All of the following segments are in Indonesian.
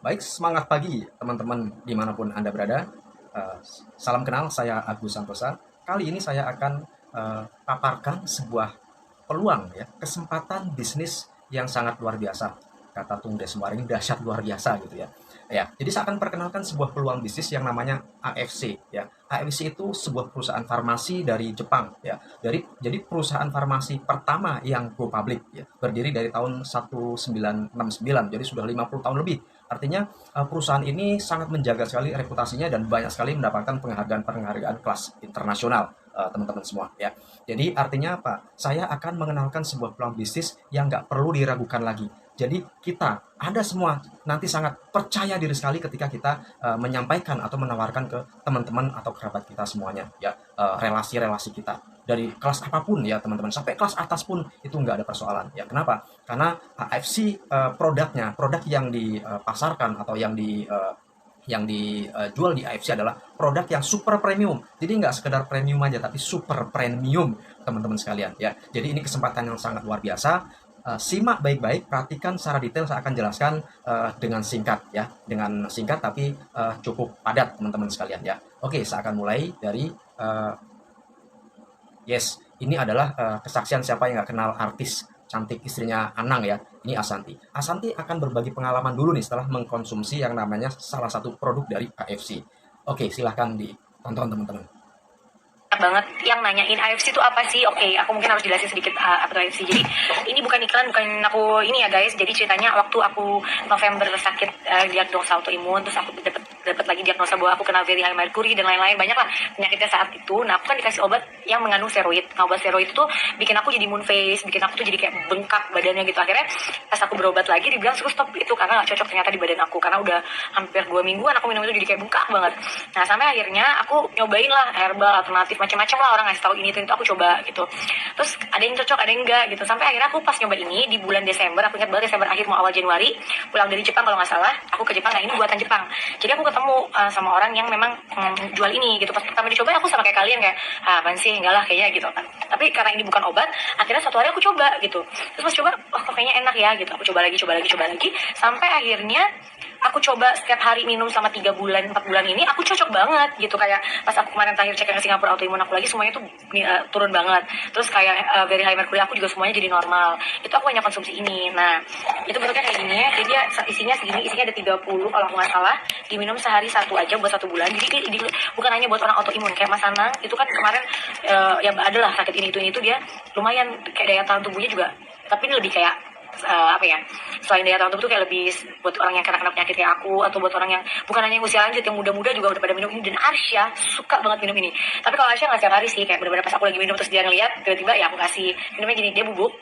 Baik, semangat pagi teman-teman dimanapun Anda berada. Eh, Salam kenal, saya Agus Santosa. Kali ini saya akan paparkan sebuah peluang ya, kesempatan bisnis yang sangat luar biasa. Kata Tung Deswaring, dahsyat luar biasa gitu ya. Ya, jadi saya akan perkenalkan sebuah peluang bisnis yang namanya AFC ya. AFC itu sebuah perusahaan farmasi dari Jepang ya. Jadi perusahaan farmasi pertama yang go public ya. Berdiri dari tahun 1969. Jadi sudah 50 tahun lebih. Artinya perusahaan ini sangat menjaga sekali reputasinya dan banyak sekali mendapatkan penghargaan-penghargaan kelas internasional, teman-teman semua ya. Jadi artinya apa? Saya akan mengenalkan sebuah peluang bisnis yang nggak perlu diragukan lagi. Jadi kita ada semua nanti sangat percaya diri sekali ketika kita menyampaikan atau menawarkan ke teman-teman atau kerabat kita semuanya ya, relasi-relasi kita dari kelas apapun ya teman-teman, sampai kelas atas pun itu nggak ada persoalan ya. Kenapa? Karena AFC produk yang dipasarkan atau yang dijual di AFC adalah produk yang super premium. Jadi nggak sekedar premium aja, tapi super premium, teman-teman sekalian ya. Jadi ini kesempatan yang sangat luar biasa. Simak baik-baik, perhatikan secara detail. Saya akan jelaskan dengan singkat ya, dengan singkat tapi cukup padat, teman-teman sekalian ya. Oke, saya akan mulai dari yes, ini adalah kesaksian siapa yang nggak kenal artis cantik istrinya Anang ya. Ini Asanti. Asanti akan berbagi pengalaman dulu nih setelah mengkonsumsi yang namanya salah satu produk dari KFC. Oke, silahkan ditonton teman-teman. Banget yang nanyain AFC itu apa sih? Oke, aku mungkin harus jelasin sedikit apa itu AFC. Jadi ini bukan iklan, bukan aku ini ya guys. Jadi ceritanya waktu aku November sakit diagnosa autoimun, terus aku dapat lagi diagnosa bahwa aku kena very high mercury dan lain-lain, banyak lah penyakitnya saat itu. Nah, aku kan dikasih obat yang mengandung steroid. Nah, obat steroid itu bikin aku jadi moon face, bikin aku tuh jadi kayak bengkak badannya gitu. Akhirnya pas aku berobat lagi dibilang suruh stop itu karena gak cocok ternyata di badan aku, karena udah hampir 2 mingguan aku minum itu jadi kayak bengkak banget. Nah, sampai akhirnya aku nyobain lah herbal alternatif macam-macam lah, orang ngasih tahu ini itu aku coba gitu. Terus ada yang cocok, ada yang enggak gitu. Sampai akhirnya aku pas nyoba ini di bulan Desember, aku ingat banget Desember akhir mau awal Januari, pulang dari Jepang kalau nggak salah, aku ke Jepang. Nah, ini buatan Jepang. Jadi aku ketemu sama orang yang memang jual ini gitu. Pas pertama dicoba aku sama kayak kalian kayak, apaan sih, enggak lah kayaknya gitu kan. Tapi karena ini bukan obat, akhirnya satu hari aku coba gitu. Terus pas coba, oh kok kayaknya enak ya gitu. Aku coba lagi, sampai akhirnya aku coba setiap hari minum selama 3 bulan 4 bulan ini, aku cocok banget gitu. Kayak pas aku kemarin terakhir cek ke Singapura autoimun aku lagi, semuanya tuh turun banget. Terus kayak very high mercury aku juga semuanya jadi normal. Itu aku hanya konsumsi ini. Nah, itu bentuknya kayak gini. Jadi dia isinya segini, isinya ada 30 kalau aku nggak salah. Diminum sehari satu aja buat 1 bulan. Jadi ini bukan hanya buat orang autoimun kayak Mas Anang itu kan kemarin ya adalah sakit ini itu dia lumayan kayak daya tahan tubuhnya juga, tapi ini lebih kayak apa ya, selain daya tahan tubuh tuh kayak lebih buat orang yang kena penyakit kayak aku, atau buat orang yang bukan hanya yang usia lanjut, yang muda-muda juga udah pada minum ini. Dan Arsya suka banget minum ini, tapi kalau Arsya nggak setiap hari sih, kayak bener-bener pas aku lagi minum terus dia ngeliat tiba-tiba ya aku kasih minumnya gini, dia bubuk.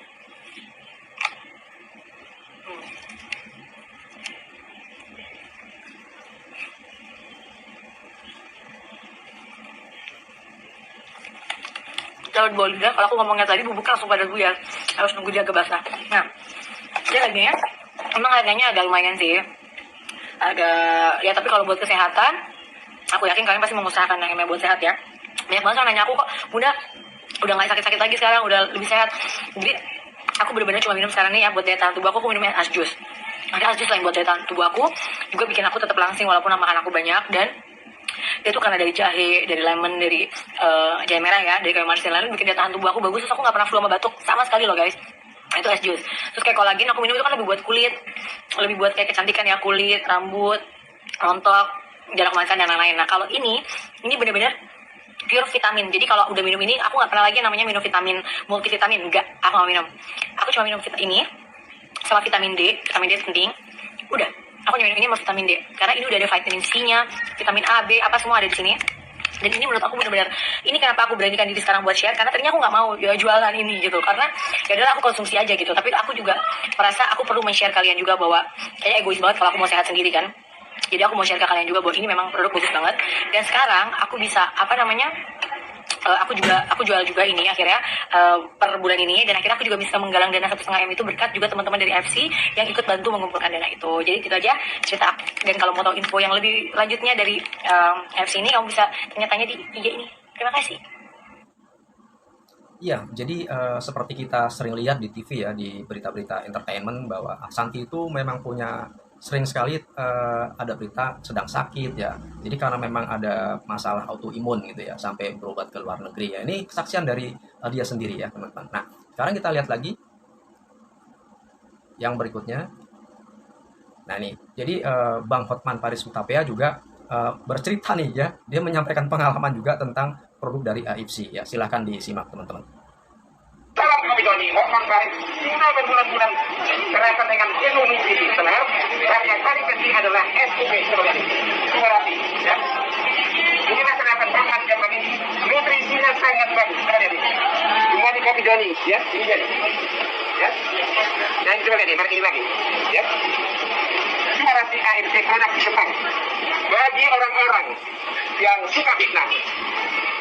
Daun bolida, kalau aku ngomongnya tadi bubuknya langsung pada gue ya, harus nunggu dia agak basah. Nah, dia harganya emang harganya agak lumayan sih, agak ya, tapi kalau buat kesehatan aku yakin kalian pasti mengusahakan yang namanya buat sehat ya. Banyak banget yang nanya aku, kok bunda udah nggak sakit-sakit lagi sekarang, udah lebih sehat. Jadi aku bener-bener cuma minum sekarang nih ya buat daya tahan tubuh aku minumnya Asjus. Ada Asjus lain buat daya tahan tubuh aku juga bikin aku tetap langsing walaupun makan aku banyak. Dan dia tuh karena dari jahe, dari lemon, dari jahe merah ya, dari kayu manis dan lain, bikin daya tahan tubuh aku bagus. Terus aku nggak pernah flu sama batuk sama sekali loh guys. Nah, itu es jus. Terus kayak kolagen aku minum itu kan lebih buat kulit, lebih buat kayak kecantikan ya, kulit, rambut, rontok, jarak makan dan lain-lain. Nah, kalau ini bener-bener pure vitamin. Jadi kalau udah minum ini, aku nggak pernah lagi namanya minum vitamin multivitamin, enggak, aku nggak minum. Aku cuma minum ini sama vitamin D. Vitamin D penting. Udah, aku minum ini sama vitamin D karena ini udah ada vitamin C-nya, vitamin A, B, apa semua ada di sini. Dan ini menurut aku benar-benar, ini kenapa aku beranikan diri sekarang buat share, karena tadinya aku nggak mau ya jualan ini gitu, karena ya adalah aku konsumsi aja gitu. Tapi aku juga merasa aku perlu men-share kalian juga bahwa kayaknya egois banget kalau aku mau sehat sendiri kan. Jadi aku mau share ke kalian juga bahwa ini memang produk bagus banget. Dan sekarang aku bisa aku jual juga ini akhirnya per bulan ini. Dan akhirnya aku juga bisa menggalang dana 1,5 M itu berkat juga teman-teman dari FC yang ikut bantu mengumpulkan dana itu. Jadi itu aja cerita aku. Dan kalau mau tahu info yang lebih lanjutnya dari FC ini, kamu bisa tanya-tanya di IG ini. Terima kasih. Iya, jadi seperti kita sering lihat di TV ya, di berita-berita entertainment bahwa Asanti itu memang punya sering sekali ada berita sedang sakit ya. Jadi karena memang ada masalah autoimun gitu ya, sampai berobat ke luar negeri ya. Ini kesaksian dari dia sendiri ya teman-teman. Nah sekarang kita lihat lagi yang berikutnya. Nah ini, jadi Bang Hotman Paris Hutapea juga bercerita nih ya, dia menyampaikan pengalaman juga tentang produk dari AFC ya. Silahkan disimak teman-teman. Salam kami Doni, Hotman Paris sudah berbulan-bulan terasa dengan penuh misi benar, dan yang paling penting adalah SUP Subarasi ya. Inilah kenapa bahan zaman ini nutrisinya sangat bagus. Ini kopi Doni ya, ini jadi ya. Dan coba lihat nih, mari ini lagi ya. Subarasi AFC produk di Jepang. Bagi orang-orang yang suka fitnah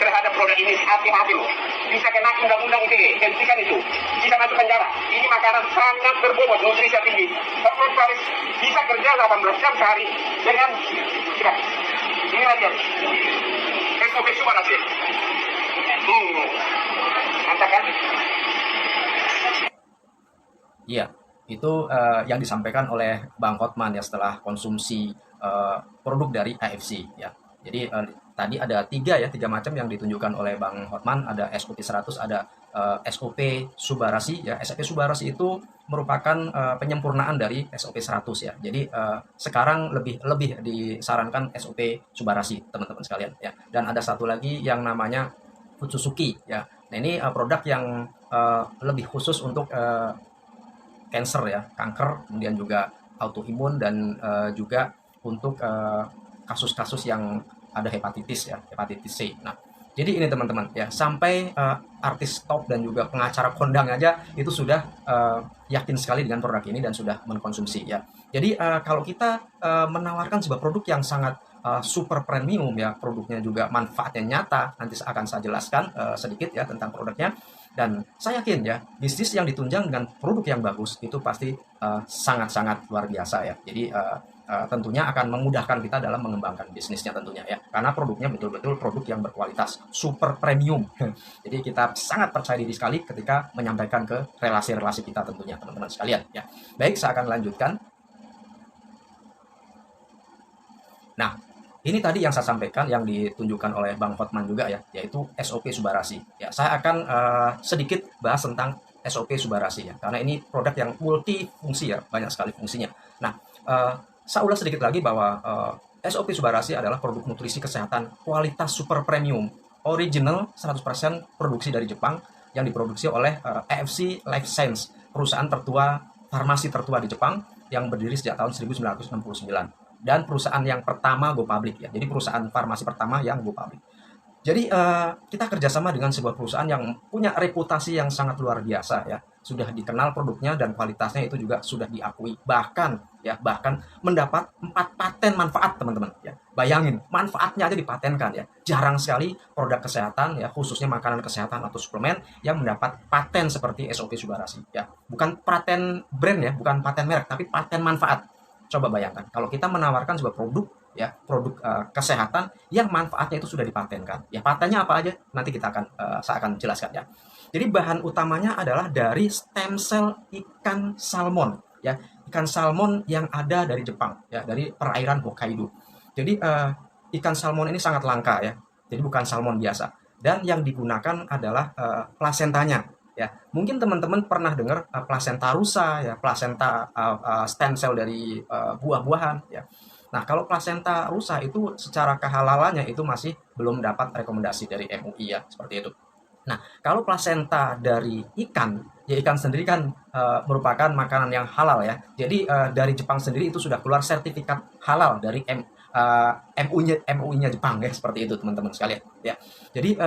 terhadap produk ini, hati-hati loh. Bisa kena undang-undang ITE, hentikan itu. Bisa masuk penjara. Ini makanan sangat berbobot, nutrisi tinggi. Hotman Paris bisa kerja 18 jam sehari dengan gratis. Ini lagi ya. SOP Subarasi. Mantap kan? Iya, itu yang disampaikan oleh Bang Hotman ya setelah konsumsi produk dari AFC ya. Jadi tadi ada tiga macam yang ditunjukkan oleh Bang Hotman. Ada SOP 100, ada SOP Subarasi ya. SOP Subarasi itu merupakan penyempurnaan dari SOP 100 ya. Jadi sekarang lebih disarankan SOP Subarasi teman-teman sekalian ya. Dan ada satu lagi yang namanya Futsusuki ya. Nah ini produk yang lebih khusus untuk cancer ya, kanker, kemudian juga autoimun, dan juga untuk kasus-kasus yang ada hepatitis ya, hepatitis C. Nah, jadi ini teman-teman ya, sampai artis top dan juga pengacara kondang aja itu sudah yakin sekali dengan produk ini dan sudah mengkonsumsi ya. Jadi kalau kita menawarkan sebuah produk yang sangat super premium ya, produknya juga manfaatnya nyata, nanti akan saya jelaskan sedikit ya tentang produknya. Dan saya yakin ya, bisnis yang ditunjang dengan produk yang bagus itu pasti sangat-sangat luar biasa ya. Jadi tentunya akan memudahkan kita dalam mengembangkan bisnisnya tentunya ya. Karena produknya betul-betul produk yang berkualitas, super premium. Jadi kita sangat percaya diri sekali ketika menyampaikan ke relasi-relasi kita tentunya teman-teman sekalian ya. Baik, saya akan lanjutkan. Nah, ini tadi yang saya sampaikan yang ditunjukkan oleh Bang Hotman juga ya, yaitu SOP Subarasi. Ya, saya akan sedikit bahas tentang SOP Subarasi ya, karena ini produk yang multifungsi ya, banyak sekali fungsinya. Nah, saya ulas sedikit lagi bahwa SOP Subarasi adalah produk nutrisi kesehatan kualitas super premium, original 100% produksi dari Jepang yang diproduksi oleh AFC Life Science, perusahaan tertua, farmasi tertua di Jepang yang berdiri sejak tahun 1969. Dan perusahaan yang pertama go public ya. Jadi perusahaan farmasi pertama yang go public. Jadi kita kerjasama dengan sebuah perusahaan yang punya reputasi yang sangat luar biasa ya. Sudah dikenal produknya dan kualitasnya itu juga sudah diakui. Bahkan mendapat 4 paten manfaat teman-teman ya. Bayangin, manfaatnya aja dipatenkan ya. Jarang sekali produk kesehatan ya, khususnya makanan kesehatan atau suplemen yang mendapat paten seperti SOP Subarasi ya. Bukan paten brand ya, bukan paten merek, tapi paten manfaat. Coba bayangkan, kalau kita menawarkan sebuah produk ya, produk kesehatan yang manfaatnya itu sudah dipatenkan. Ya, patennya apa aja? Nanti saya akan jelaskan ya. Jadi bahan utamanya adalah dari stem cell ikan salmon ya, ikan salmon yang ada dari Jepang ya, dari perairan Hokkaido. Jadi ikan salmon ini sangat langka ya. Jadi bukan salmon biasa. Dan yang digunakan adalah plasentanya. Ya, mungkin teman-teman pernah dengar plasenta rusa ya, plasenta stem cell dari buah-buahan ya. Nah, kalau plasenta rusa itu secara kehalalannya itu masih belum dapat rekomendasi dari MUI ya, seperti itu. Nah, kalau plasenta dari ikan, ya ikan sendiri kan merupakan makanan yang halal ya. Jadi dari Jepang sendiri itu sudah keluar sertifikat halal dari MUI-nya Jepang ya, seperti itu teman-teman sekalian ya. Jadi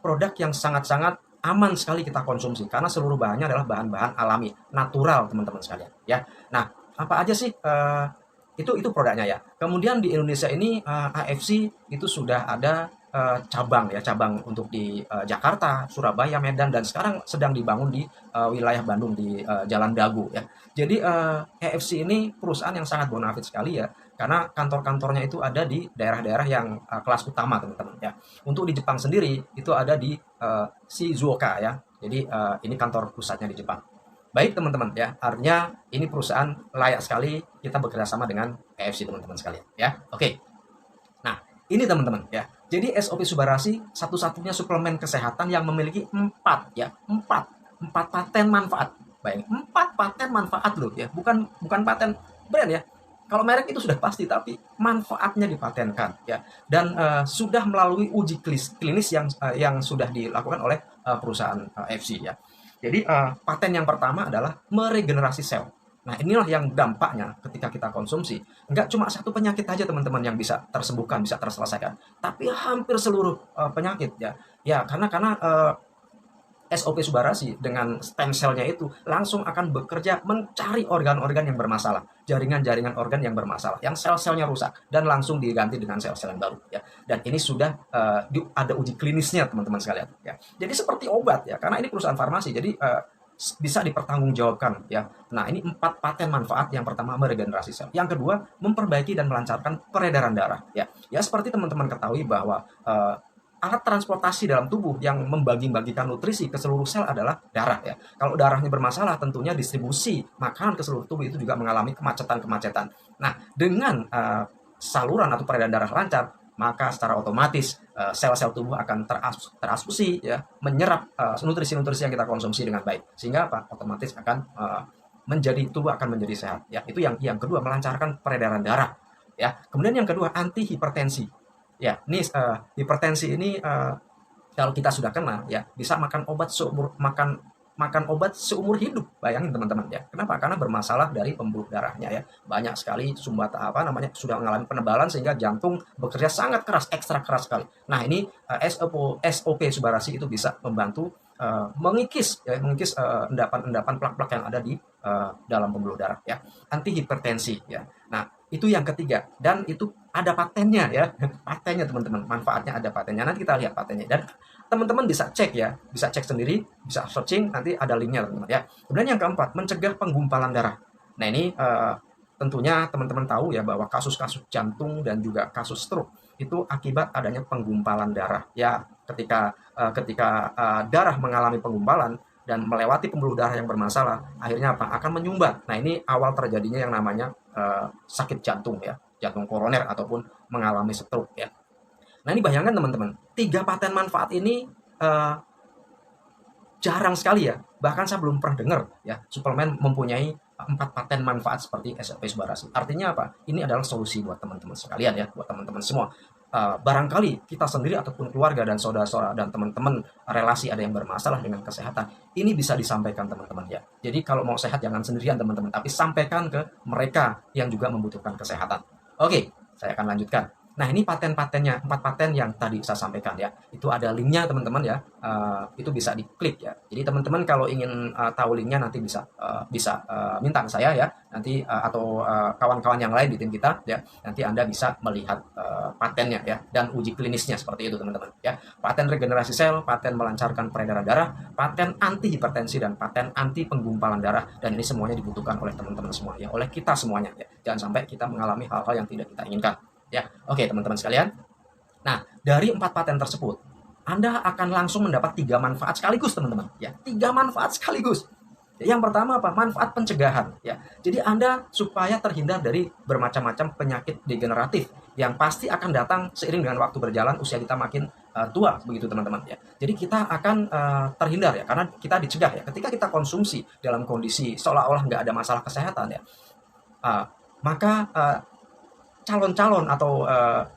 produk yang sangat-sangat aman sekali kita konsumsi karena seluruh bahannya adalah bahan-bahan alami, natural teman-teman sekalian ya. Nah, apa aja sih itu produknya ya. Kemudian di Indonesia ini AFC itu sudah ada cabang untuk di Jakarta, Surabaya, Medan, dan sekarang sedang dibangun di wilayah Bandung di Jalan Dago ya. Jadi AFC ini perusahaan yang sangat bonafit sekali ya, karena kantor-kantornya itu ada di daerah-daerah yang kelas utama teman-teman ya. Untuk di Jepang sendiri itu ada di Shizuoka ya. Jadi ini kantor pusatnya di Jepang. Baik teman-teman ya, artinya ini perusahaan layak sekali kita bekerja sama dengan AFC teman-teman sekalian ya. Oke. Nah, ini teman-teman ya. Jadi SOP Subarasi satu-satunya suplemen kesehatan yang memiliki 4 paten manfaat. Baik, 4 paten manfaat loh ya. Bukan paten brand ya. Kalau merek itu sudah pasti, tapi manfaatnya dipatenkan ya. Dan sudah melalui uji klinis yang sudah dilakukan oleh perusahaan AFC ya. Jadi paten yang pertama adalah meregenerasi sel. Nah, inilah yang dampaknya ketika kita konsumsi. Enggak cuma satu penyakit aja teman-teman yang bisa tersembuhkan, bisa terselesaikan, tapi hampir seluruh penyakit ya. Ya, karena SOP Subarasi dengan stem cell-nya itu langsung akan bekerja mencari organ-organ yang bermasalah, jaringan-jaringan organ yang bermasalah, yang sel-selnya rusak dan langsung diganti dengan sel-sel yang baru ya. Dan ini sudah ada uji klinisnya teman-teman sekalian ya. Jadi seperti obat ya, karena ini perusahaan farmasi, jadi bisa dipertanggungjawabkan ya. Nah, ini 4 paten manfaat. Yang pertama meregenerasi sel, yang kedua memperbaiki dan melancarkan peredaran darah ya. Ya seperti teman-teman ketahui bahwa alat transportasi dalam tubuh yang membagi-bagikan nutrisi ke seluruh sel adalah darah ya. Kalau darahnya bermasalah, tentunya distribusi makanan ke seluruh tubuh itu juga mengalami kemacetan-kemacetan. Nah, dengan saluran atau peredaran darah lancar, maka secara otomatis sel-sel tubuh akan terabsorpsi ya, menyerap nutrisi-nutrisi yang kita konsumsi dengan baik, sehingga apa? Otomatis akan tubuh akan menjadi sehat ya. Itu yang kedua, melancarkan peredaran darah ya. Kemudian yang kedua, anti hipertensi ya. Ini hipertensi ini kalau kita sudah kena ya, bisa makan obat seumur hidup. Bayangin teman-teman ya. Kenapa? Karena bermasalah dari pembuluh darahnya ya. Banyak sekali sudah mengalami penebalan sehingga jantung bekerja sangat keras, ekstra keras sekali. Nah, ini SOP Subarasi itu bisa membantu mengikis endapan plak-plak yang ada di dalam pembuluh darah ya. Anti hipertensi ya. Nah, itu yang ketiga, dan itu ada patennya ya. Patennya teman-teman, manfaatnya ada patennya. Nanti kita lihat patennya, dan teman-teman bisa cek ya, bisa cek sendiri, bisa searching, nanti ada linknya teman-teman ya. Kemudian yang keempat, mencegah penggumpalan darah. Nah, ini tentunya teman-teman tahu ya bahwa kasus-kasus jantung dan juga kasus stroke itu akibat adanya penggumpalan darah ya. Ketika darah mengalami penggumpalan dan melewati pembuluh darah yang bermasalah, akhirnya apa? Akan menyumbat. Nah, ini awal terjadinya yang namanya sakit jantung ya, jantung koroner ataupun mengalami stroke ya. Nah, ini bayangkan teman-teman, 3 paten manfaat ini jarang sekali ya. Bahkan saya belum pernah dengar ya suplemen mempunyai 4 paten manfaat seperti SOP Subarasi. Artinya apa? Ini adalah solusi buat teman-teman sekalian ya, buat teman-teman semua. Barangkali kita sendiri ataupun keluarga dan saudara-saudara dan teman-teman relasi ada yang bermasalah dengan kesehatan, ini bisa disampaikan teman-teman ya. Jadi kalau mau sehat jangan sendirian teman-teman, tapi sampaikan ke mereka yang juga membutuhkan kesehatan. Oke, saya akan lanjutkan. Nah, ini paten-patennya, 4 paten yang tadi saya sampaikan ya. Itu ada linknya teman-teman ya. Itu bisa diklik ya. Jadi teman-teman kalau ingin tahu linknya nanti bisa minta ke saya ya. Nanti atau kawan-kawan yang lain di tim kita ya. Nanti Anda bisa melihat patennya ya, dan uji klinisnya seperti itu teman-teman ya. Paten regenerasi sel, paten melancarkan peredaran darah, paten anti hipertensi, dan paten anti penggumpalan darah. Dan ini semuanya dibutuhkan oleh teman-teman semua ya, oleh kita semuanya ya. Jangan sampai kita mengalami hal-hal yang tidak kita inginkan. Ya, oke teman-teman sekalian. Nah, dari 4 paten tersebut, Anda akan langsung mendapat 3 manfaat sekaligus teman-teman. Ya, 3 manfaat sekaligus. Yang pertama apa? Manfaat pencegahan. Ya, jadi Anda supaya terhindar dari bermacam-macam penyakit degeneratif yang pasti akan datang seiring dengan waktu berjalan, usia kita makin tua, begitu teman-teman. Ya, jadi kita akan terhindar ya, karena kita dicegah ya. Ketika kita konsumsi dalam kondisi seolah-olah nggak ada masalah kesehatan ya, maka calon-calon atau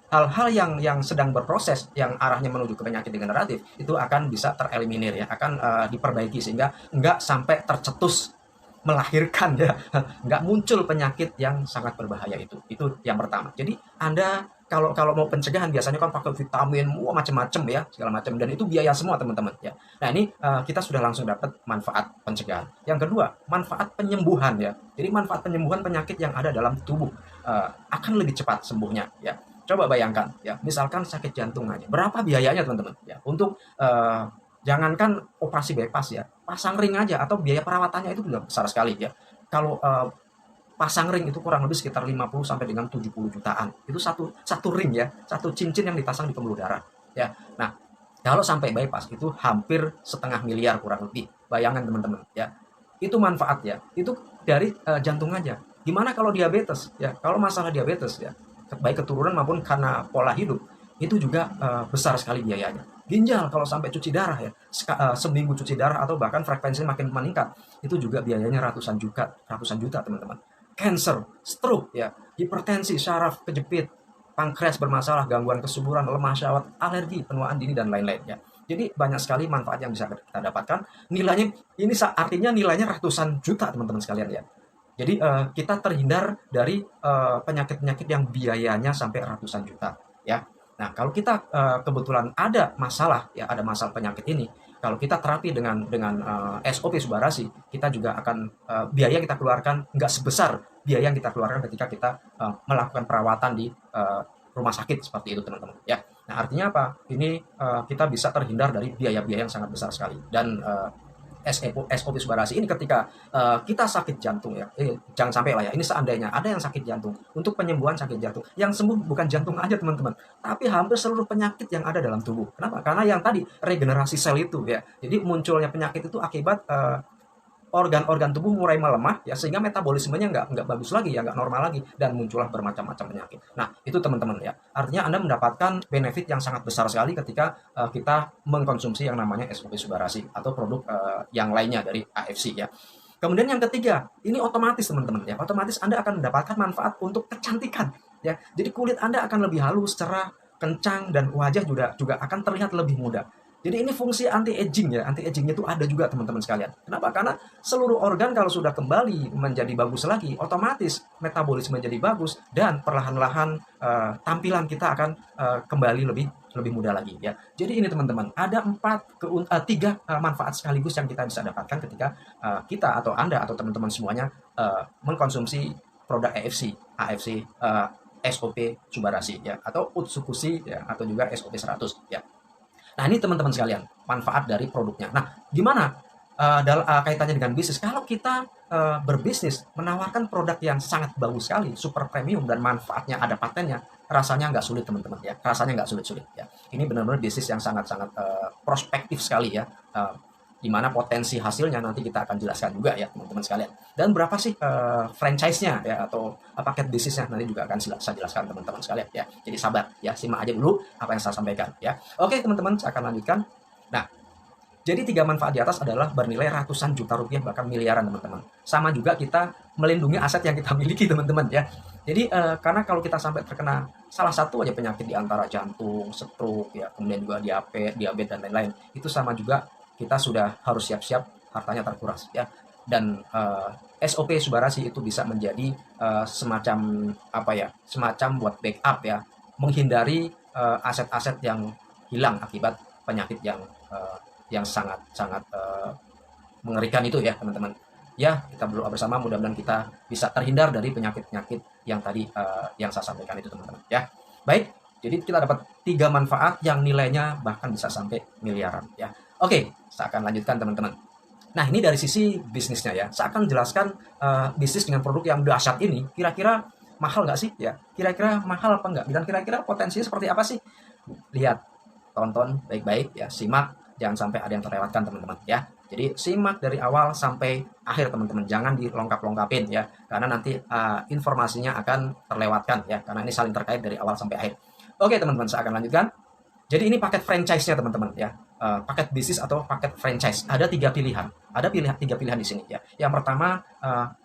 hal-hal yang sedang berproses yang arahnya menuju ke penyakit degeneratif itu akan bisa tereliminir ya, akan diperbaiki sehingga nggak sampai tercetus melahirkan ya, nggak muncul penyakit yang sangat berbahaya itu yang pertama. Jadi Anda kalau mau pencegahan biasanya kan pakai vitamin, macam-macam ya, segala macam, dan itu biaya semua teman-teman ya. Nah, ini kita sudah langsung dapat manfaat pencegahan. Yang kedua, manfaat penyembuhan ya. Jadi manfaat penyembuhan penyakit yang ada dalam tubuh akan lebih cepat sembuhnya ya. Coba bayangkan ya, misalkan sakit jantung aja, berapa biayanya teman-teman ya, untuk jangankan operasi bypass ya, pasang ring aja atau biaya perawatannya itu sudah besar sekali ya. Kalau pasang ring itu kurang lebih sekitar 50 sampai dengan 70 jutaan. Itu satu ring ya, satu cincin yang dipasang di pembuluh darah ya. Nah, kalau sampai bypass itu hampir 500 miliar kurang lebih. Bayangkan teman-teman ya. Itu manfaat ya. Itu dari jantung aja. Gimana kalau diabetes ya? Kalau masalah diabetes ya, baik keturunan maupun karena pola hidup, itu juga besar sekali biayanya. Ginjal kalau sampai cuci darah ya, seminggu cuci darah atau bahkan frekuensinya makin meningkat, itu juga biayanya ratusan juta teman-teman. Cancer, stroke ya, hipertensi, syaraf kejepit, pankreas bermasalah, gangguan kesuburan, lemah syahwat, alergi, penuaan dini dan lain-lain ya. Jadi banyak sekali manfaat yang bisa kita dapatkan. Nilainya ini artinya nilainya ratusan juta teman-teman sekalian ya. Jadi kita terhindar dari penyakit-penyakit yang biayanya sampai ratusan juta ya. Nah, kalau kita kebetulan ada masalah ya, ada masalah penyakit ini, kalau kita terapi dengan SOP Subarasi, kita juga akan biaya yang kita keluarkan nggak sebesar biaya yang kita keluarkan ketika kita melakukan perawatan di rumah sakit seperti itu teman-teman ya. Nah, artinya apa? Ini kita bisa terhindar dari biaya-biaya yang sangat besar sekali. Dan SOP Subarasi ini ketika kita sakit jantung ya, jangan sampai lah ya, ini seandainya ada yang sakit jantung, untuk penyembuhan sakit jantung, yang sembuh bukan jantung aja teman-teman, tapi hampir seluruh penyakit yang ada dalam tubuh. Kenapa? Karena yang tadi regenerasi sel itu ya, jadi munculnya penyakit itu akibat organ-organ tubuh mulai melemah ya, sehingga metabolismenya nggak bagus lagi ya, nggak normal lagi, dan muncullah bermacam-macam penyakit. Nah itu teman-teman ya, artinya Anda mendapatkan benefit yang sangat besar sekali ketika kita mengkonsumsi yang namanya SOP Subarasi atau produk yang lainnya dari AFC ya. Kemudian yang ketiga, ini otomatis teman-teman ya, otomatis Anda akan mendapatkan manfaat untuk kecantikan ya. Jadi kulit Anda akan lebih halus, cerah, kencang, dan wajah juga akan terlihat lebih muda. Jadi ini fungsi anti-aging ya, anti-agingnya itu ada juga teman-teman sekalian. Kenapa? Karena seluruh organ kalau sudah kembali menjadi bagus lagi, otomatis metabolisme menjadi bagus, dan perlahan-lahan tampilan kita akan kembali lebih mudah lagi ya. Jadi ini teman-teman, ada 3 manfaat sekaligus yang kita bisa dapatkan ketika kita atau Anda atau teman-teman semuanya mengkonsumsi produk AFC SOP Subarasi ya, atau Utsukushi ya, atau juga SOP 100 ya. Nah ini teman-teman sekalian, manfaat dari produknya. Nah gimana kaitannya dengan bisnis? Kalau kita berbisnis, menawarkan produk yang sangat bagus sekali, super premium, dan manfaatnya ada patennya, rasanya nggak sulit teman-teman ya. Rasanya nggak sulit-sulit ya. Ini benar-benar bisnis yang sangat-sangat prospektif sekali ya. Di mana potensi hasilnya nanti kita akan jelaskan juga ya teman-teman sekalian. Dan berapa sih franchise-nya ya, atau paket bisnisnya, nanti juga akan saya jelaskan teman-teman sekalian ya. Jadi sabar ya, simak aja dulu apa yang saya sampaikan ya. Oke teman-teman, saya akan lanjutkan. Nah, jadi 3 manfaat di atas adalah bernilai ratusan juta rupiah, bahkan miliaran teman-teman. Sama juga kita melindungi aset yang kita miliki teman-teman ya. Jadi karena kalau kita sampai terkena salah satu aja penyakit di antara jantung, stroke ya, kemudian juga diabetes dan lain-lain, itu sama juga kita sudah harus siap-siap hartanya terkuras ya. Dan SOP Subarasi itu bisa menjadi semacam buat backup ya, menghindari aset-aset yang hilang akibat penyakit yang sangat mengerikan itu ya teman-teman. Ya, kita berdoa bersama, mudah-mudahan kita bisa terhindar dari penyakit-penyakit yang tadi yang saya sampaikan itu teman-teman ya. Baik, jadi kita dapat 3 manfaat yang nilainya bahkan bisa sampai miliaran ya. Oke, saya akan lanjutkan teman-teman. Nah ini dari sisi bisnisnya ya, saya akan jelaskan bisnis dengan produk yang dahsyat ini kira-kira mahal nggak sih ya, kira-kira mahal apa nggak, dan kira-kira potensinya seperti apa sih. Lihat, tonton baik-baik ya, simak, jangan sampai ada yang terlewatkan teman-teman ya. Jadi simak dari awal sampai akhir teman-teman, jangan dilongkap-longkapin ya, karena nanti informasinya akan terlewatkan ya, karena ini saling terkait dari awal sampai akhir. Oke teman-teman, saya akan lanjutkan. Jadi ini paket franchise-nya teman-teman ya, paket bisnis atau paket franchise. Ada 3 pilihan, ada 3 pilihan di sini ya. Yang pertama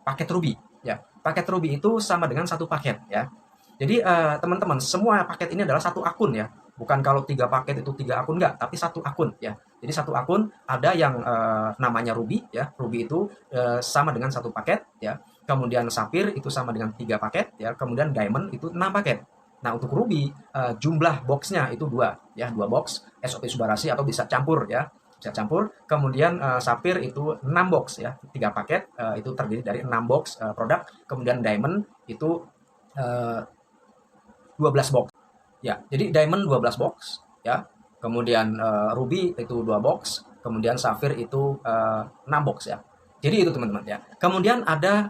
paket Ruby ya. Paket Ruby itu sama dengan 1 paket ya. Jadi teman-teman, semua paket ini adalah 1 akun ya. Bukan kalau 3 paket itu 3 akun, enggak, tapi 1 akun ya. Jadi 1 akun ada yang namanya Ruby ya. Ruby itu sama dengan 1 paket ya. Kemudian Sapphire itu sama dengan 3 paket ya. Kemudian Diamond itu 6 paket. Nah untuk Ruby jumlah boxnya itu 2 ya, 2 box SOP Subarasi, atau bisa campur ya, bisa campur. Kemudian Sapphire itu 6 box ya, 3 paket itu terdiri dari 6 box produk. Kemudian Diamond itu 12 box ya, jadi Diamond 12 box ya. Kemudian Ruby itu 2 box, kemudian Sapphire itu 6 box ya. Jadi itu teman-teman ya. Kemudian ada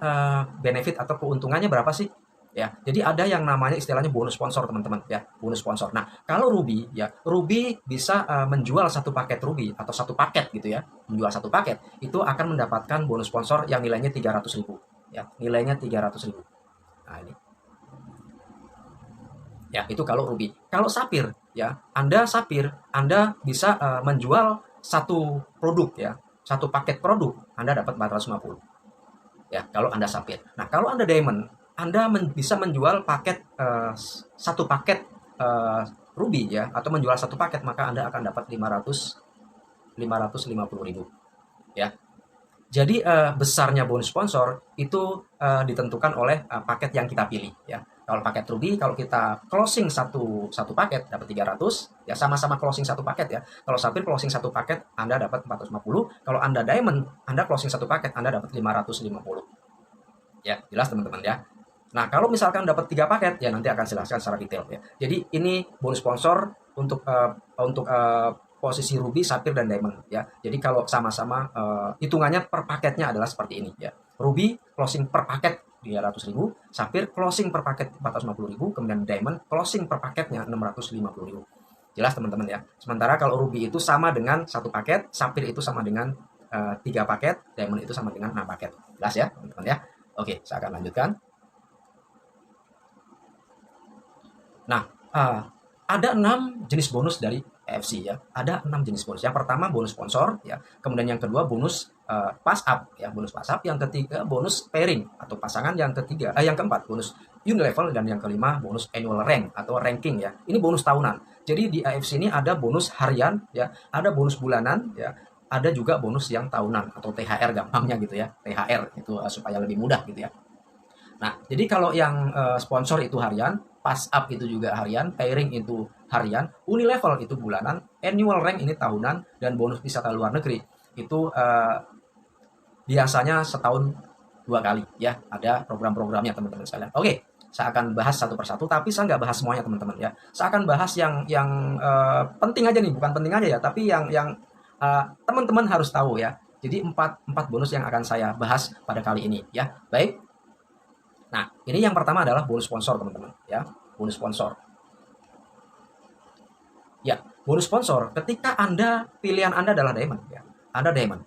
benefit atau keuntungannya berapa sih? ya. Jadi ada yang namanya istilahnya bonus sponsor teman-teman ya, bonus sponsor. Nah, kalau Ruby ya, Ruby bisa menjual satu paket Ruby atau satu paket gitu ya, menjual satu paket itu akan mendapatkan bonus sponsor yang nilainya 300.000 ya, nilainya 300.000. Nah, ini. Ya, itu kalau Ruby. Kalau Sapphire ya, Anda Sapphire, Anda bisa menjual satu produk ya, satu paket produk Anda dapat 450. Ya, kalau Anda Sapphire. Nah, kalau Anda Diamond, Anda bisa menjual paket satu paket Ruby ya, atau menjual satu paket maka Anda akan dapat 550.000 ya. Jadi besarnya bonus sponsor itu ditentukan oleh paket yang kita pilih ya. Kalau paket Ruby, kalau kita closing satu paket dapat 300 ya, sama-sama closing satu paket ya. Kalau Sapphire closing satu paket Anda dapat 450. Kalau Anda Diamond, Anda closing satu paket Anda dapat 550. Ya, jelas teman-teman ya. Nah, kalau misalkan dapat 3 paket, ya nanti akan jelaskan secara detail ya. Jadi ini bonus sponsor untuk posisi Ruby, Sapphire, dan Diamond ya. Jadi kalau sama-sama hitungannya per paketnya adalah seperti ini ya. Ruby closing per paket 300.000, Sapphire closing per paket 450.000, kemudian Diamond closing per paketnya 650.000. Jelas teman-teman ya. Sementara kalau Ruby itu sama dengan satu paket, Sapphire itu sama dengan 3 paket, Diamond itu sama dengan 6 paket. Jelas ya teman-teman ya. Oke, saya akan lanjutkan. Nah, ada 6 jenis bonus dari EFC ya. Ada 6 jenis bonus. Yang pertama bonus sponsor ya. Kemudian yang kedua bonus pass up ya, bonus pass up. Yang ketiga bonus pairing atau pasangan. Yang keempat bonus unilevel, dan yang kelima bonus annual rank atau ranking ya. Ini bonus tahunan. Jadi di EFC ini ada bonus harian ya, ada bonus bulanan ya, ada juga bonus yang tahunan atau THR gampangnya gitu ya. THR itu supaya lebih mudah gitu ya. Nah, jadi kalau yang sponsor itu harian, pass up itu juga harian, pairing itu harian, unilevel itu bulanan, annual rank ini tahunan, dan bonus wisata luar negeri itu biasanya setahun 2 kali ya. Ada program-programnya teman-teman sekalian. Oke, saya akan bahas satu persatu, tapi saya nggak bahas semuanya teman-teman ya. Saya akan bahas yang penting aja nih, bukan penting aja ya, tapi yang teman-teman harus tahu ya. Jadi 4 bonus yang akan saya bahas pada kali ini ya. Baik. Nah, ini yang pertama adalah bonus sponsor teman-teman ya, bonus sponsor. Ya, bonus sponsor ketika pilihan Anda adalah Diamond ya. Anda Diamond.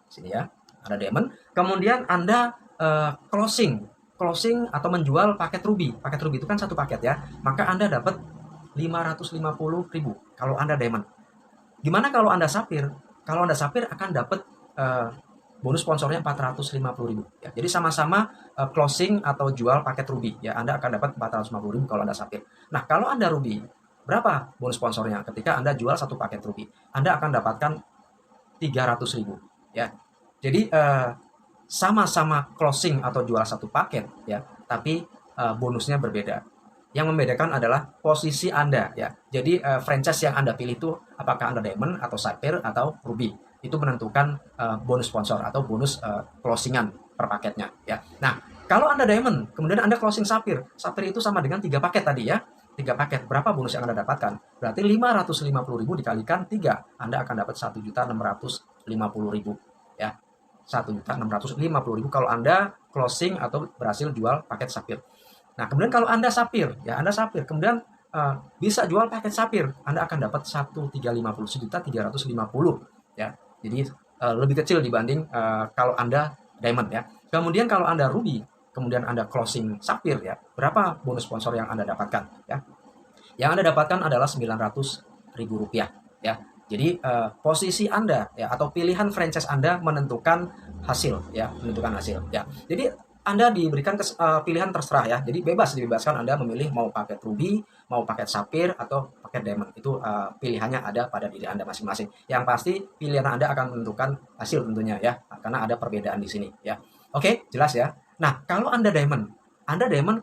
Sini ya. Ada Diamond. Kemudian Anda closing atau menjual paket Ruby. Paket Ruby itu kan satu paket ya. Maka Anda dapat 550.000 kalau Anda Diamond. Gimana kalau Anda Sapphire? Kalau Anda Sapphire akan dapat bonus sponsornya 450.000 ya. Jadi sama-sama closing atau jual paket Ruby ya. Anda akan dapat 450.000 kalau Anda Sapphire. Nah, kalau Anda Ruby, berapa bonus sponsornya? Ketika Anda jual satu paket Ruby, Anda akan dapatkan 300.000 ya. Jadi sama-sama closing atau jual satu paket ya, tapi bonusnya berbeda. Yang membedakan adalah posisi Anda ya. Jadi franchise yang Anda pilih itu apakah Anda Diamond atau Sapphire atau Ruby. Itu menentukan bonus sponsor atau bonus closingan per paketnya ya. Nah, kalau Anda Diamond, kemudian Anda closing Sapphire. Sapphire itu sama dengan 3 paket tadi ya. 3 paket. Berapa bonus yang Anda dapatkan? Berarti 550.000 dikalikan 3. Anda akan dapat 1.650.000 ya. 1.650.000 kalau Anda closing atau berhasil jual paket Sapphire. Nah, kemudian kalau Anda Sapphire, ya Anda Sapphire, kemudian bisa jual paket Sapphire, Anda akan dapat 1.350.000 ya. Jadi lebih kecil dibanding kalau Anda Diamond ya. Kemudian kalau Anda Ruby, kemudian Anda closing Sapphire ya, berapa bonus sponsor yang Anda dapatkan ya? Yang Anda dapatkan adalah 900.000 rupiah ya. Jadi posisi Anda ya atau pilihan franchise Anda menentukan hasil ya, menentukan hasil ya. Jadi Anda diberikan pilihan terserah ya. Jadi dibebaskan Anda memilih mau paket Ruby, mau paket Sapphire atau paket Diamond. Itu pilihannya ada pada diri Anda masing-masing. Yang pasti pilihan Anda akan menentukan hasil tentunya ya, karena ada perbedaan di sini ya. Oke, jelas ya. Nah, kalau Anda Diamond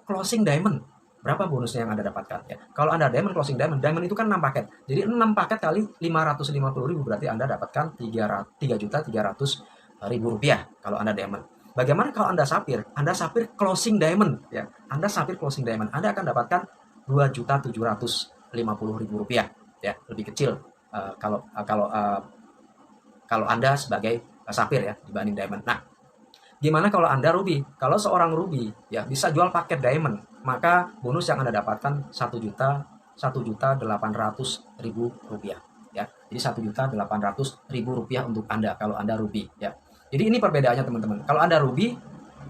closing Diamond, berapa bonusnya yang Anda dapatkan ya? Kalau Anda Diamond closing Diamond itu kan 6 paket. Jadi 6 paket kali 550.000 berarti Anda dapatkan 3.300.000 rupiah kalau Anda Diamond. Bagaimana kalau Anda Sapphire? Anda Sapphire closing Diamond ya. Anda Sapphire closing Diamond, Anda akan dapatkan 2.750.000 rupiah ya, lebih kecil kalau Anda sebagai Sapphire ya dibanding Diamond. Nah, Gimana kalau Anda ruby? Kalau seorang ruby ya bisa jual paket diamond, maka bonus yang Anda dapatkan 1.800.000 rupiah ya. Jadi 1.800.000 rupiah untuk Anda kalau Anda ruby ya. Jadi ini perbedaannya teman-teman. Kalau Anda ruby,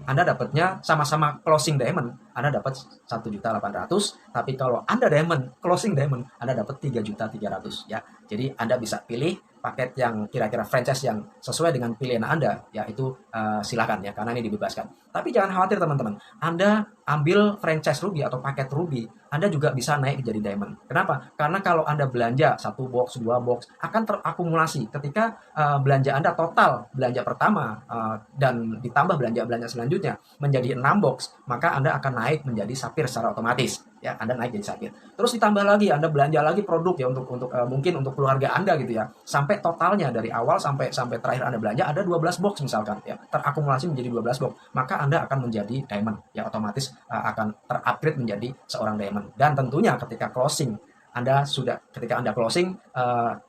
Anda dapatnya sama-sama closing diamond, Anda dapat 1.800.000, tapi kalau Anda diamond, closing diamond, Anda dapat 3.300.000 ya. Jadi Anda bisa pilih paket yang kira-kira franchise yang sesuai dengan pilihan Anda, ya itu silakan ya, karena ini dibebaskan. Tapi jangan khawatir teman-teman, Anda ambil franchise Ruby atau paket Ruby, Anda juga bisa naik jadi diamond. Kenapa? Karena kalau Anda belanja 1 box, 2 box, akan terakumulasi ketika belanja Anda total, belanja pertama dan ditambah belanja-belanja selanjutnya menjadi 6 box, maka Anda akan naik menjadi sapphire secara otomatis. Ya, Anda naik jadi sapphire. Terus ditambah lagi Anda belanja lagi produk ya untuk mungkin untuk keluarga Anda gitu ya. Sampai totalnya dari awal sampai terakhir Anda belanja ada 12 box misalkan ya. Terakumulasi menjadi 12 box, maka Anda akan menjadi diamond ya, otomatis akan terupgrade menjadi seorang diamond. Dan tentunya ketika Anda closing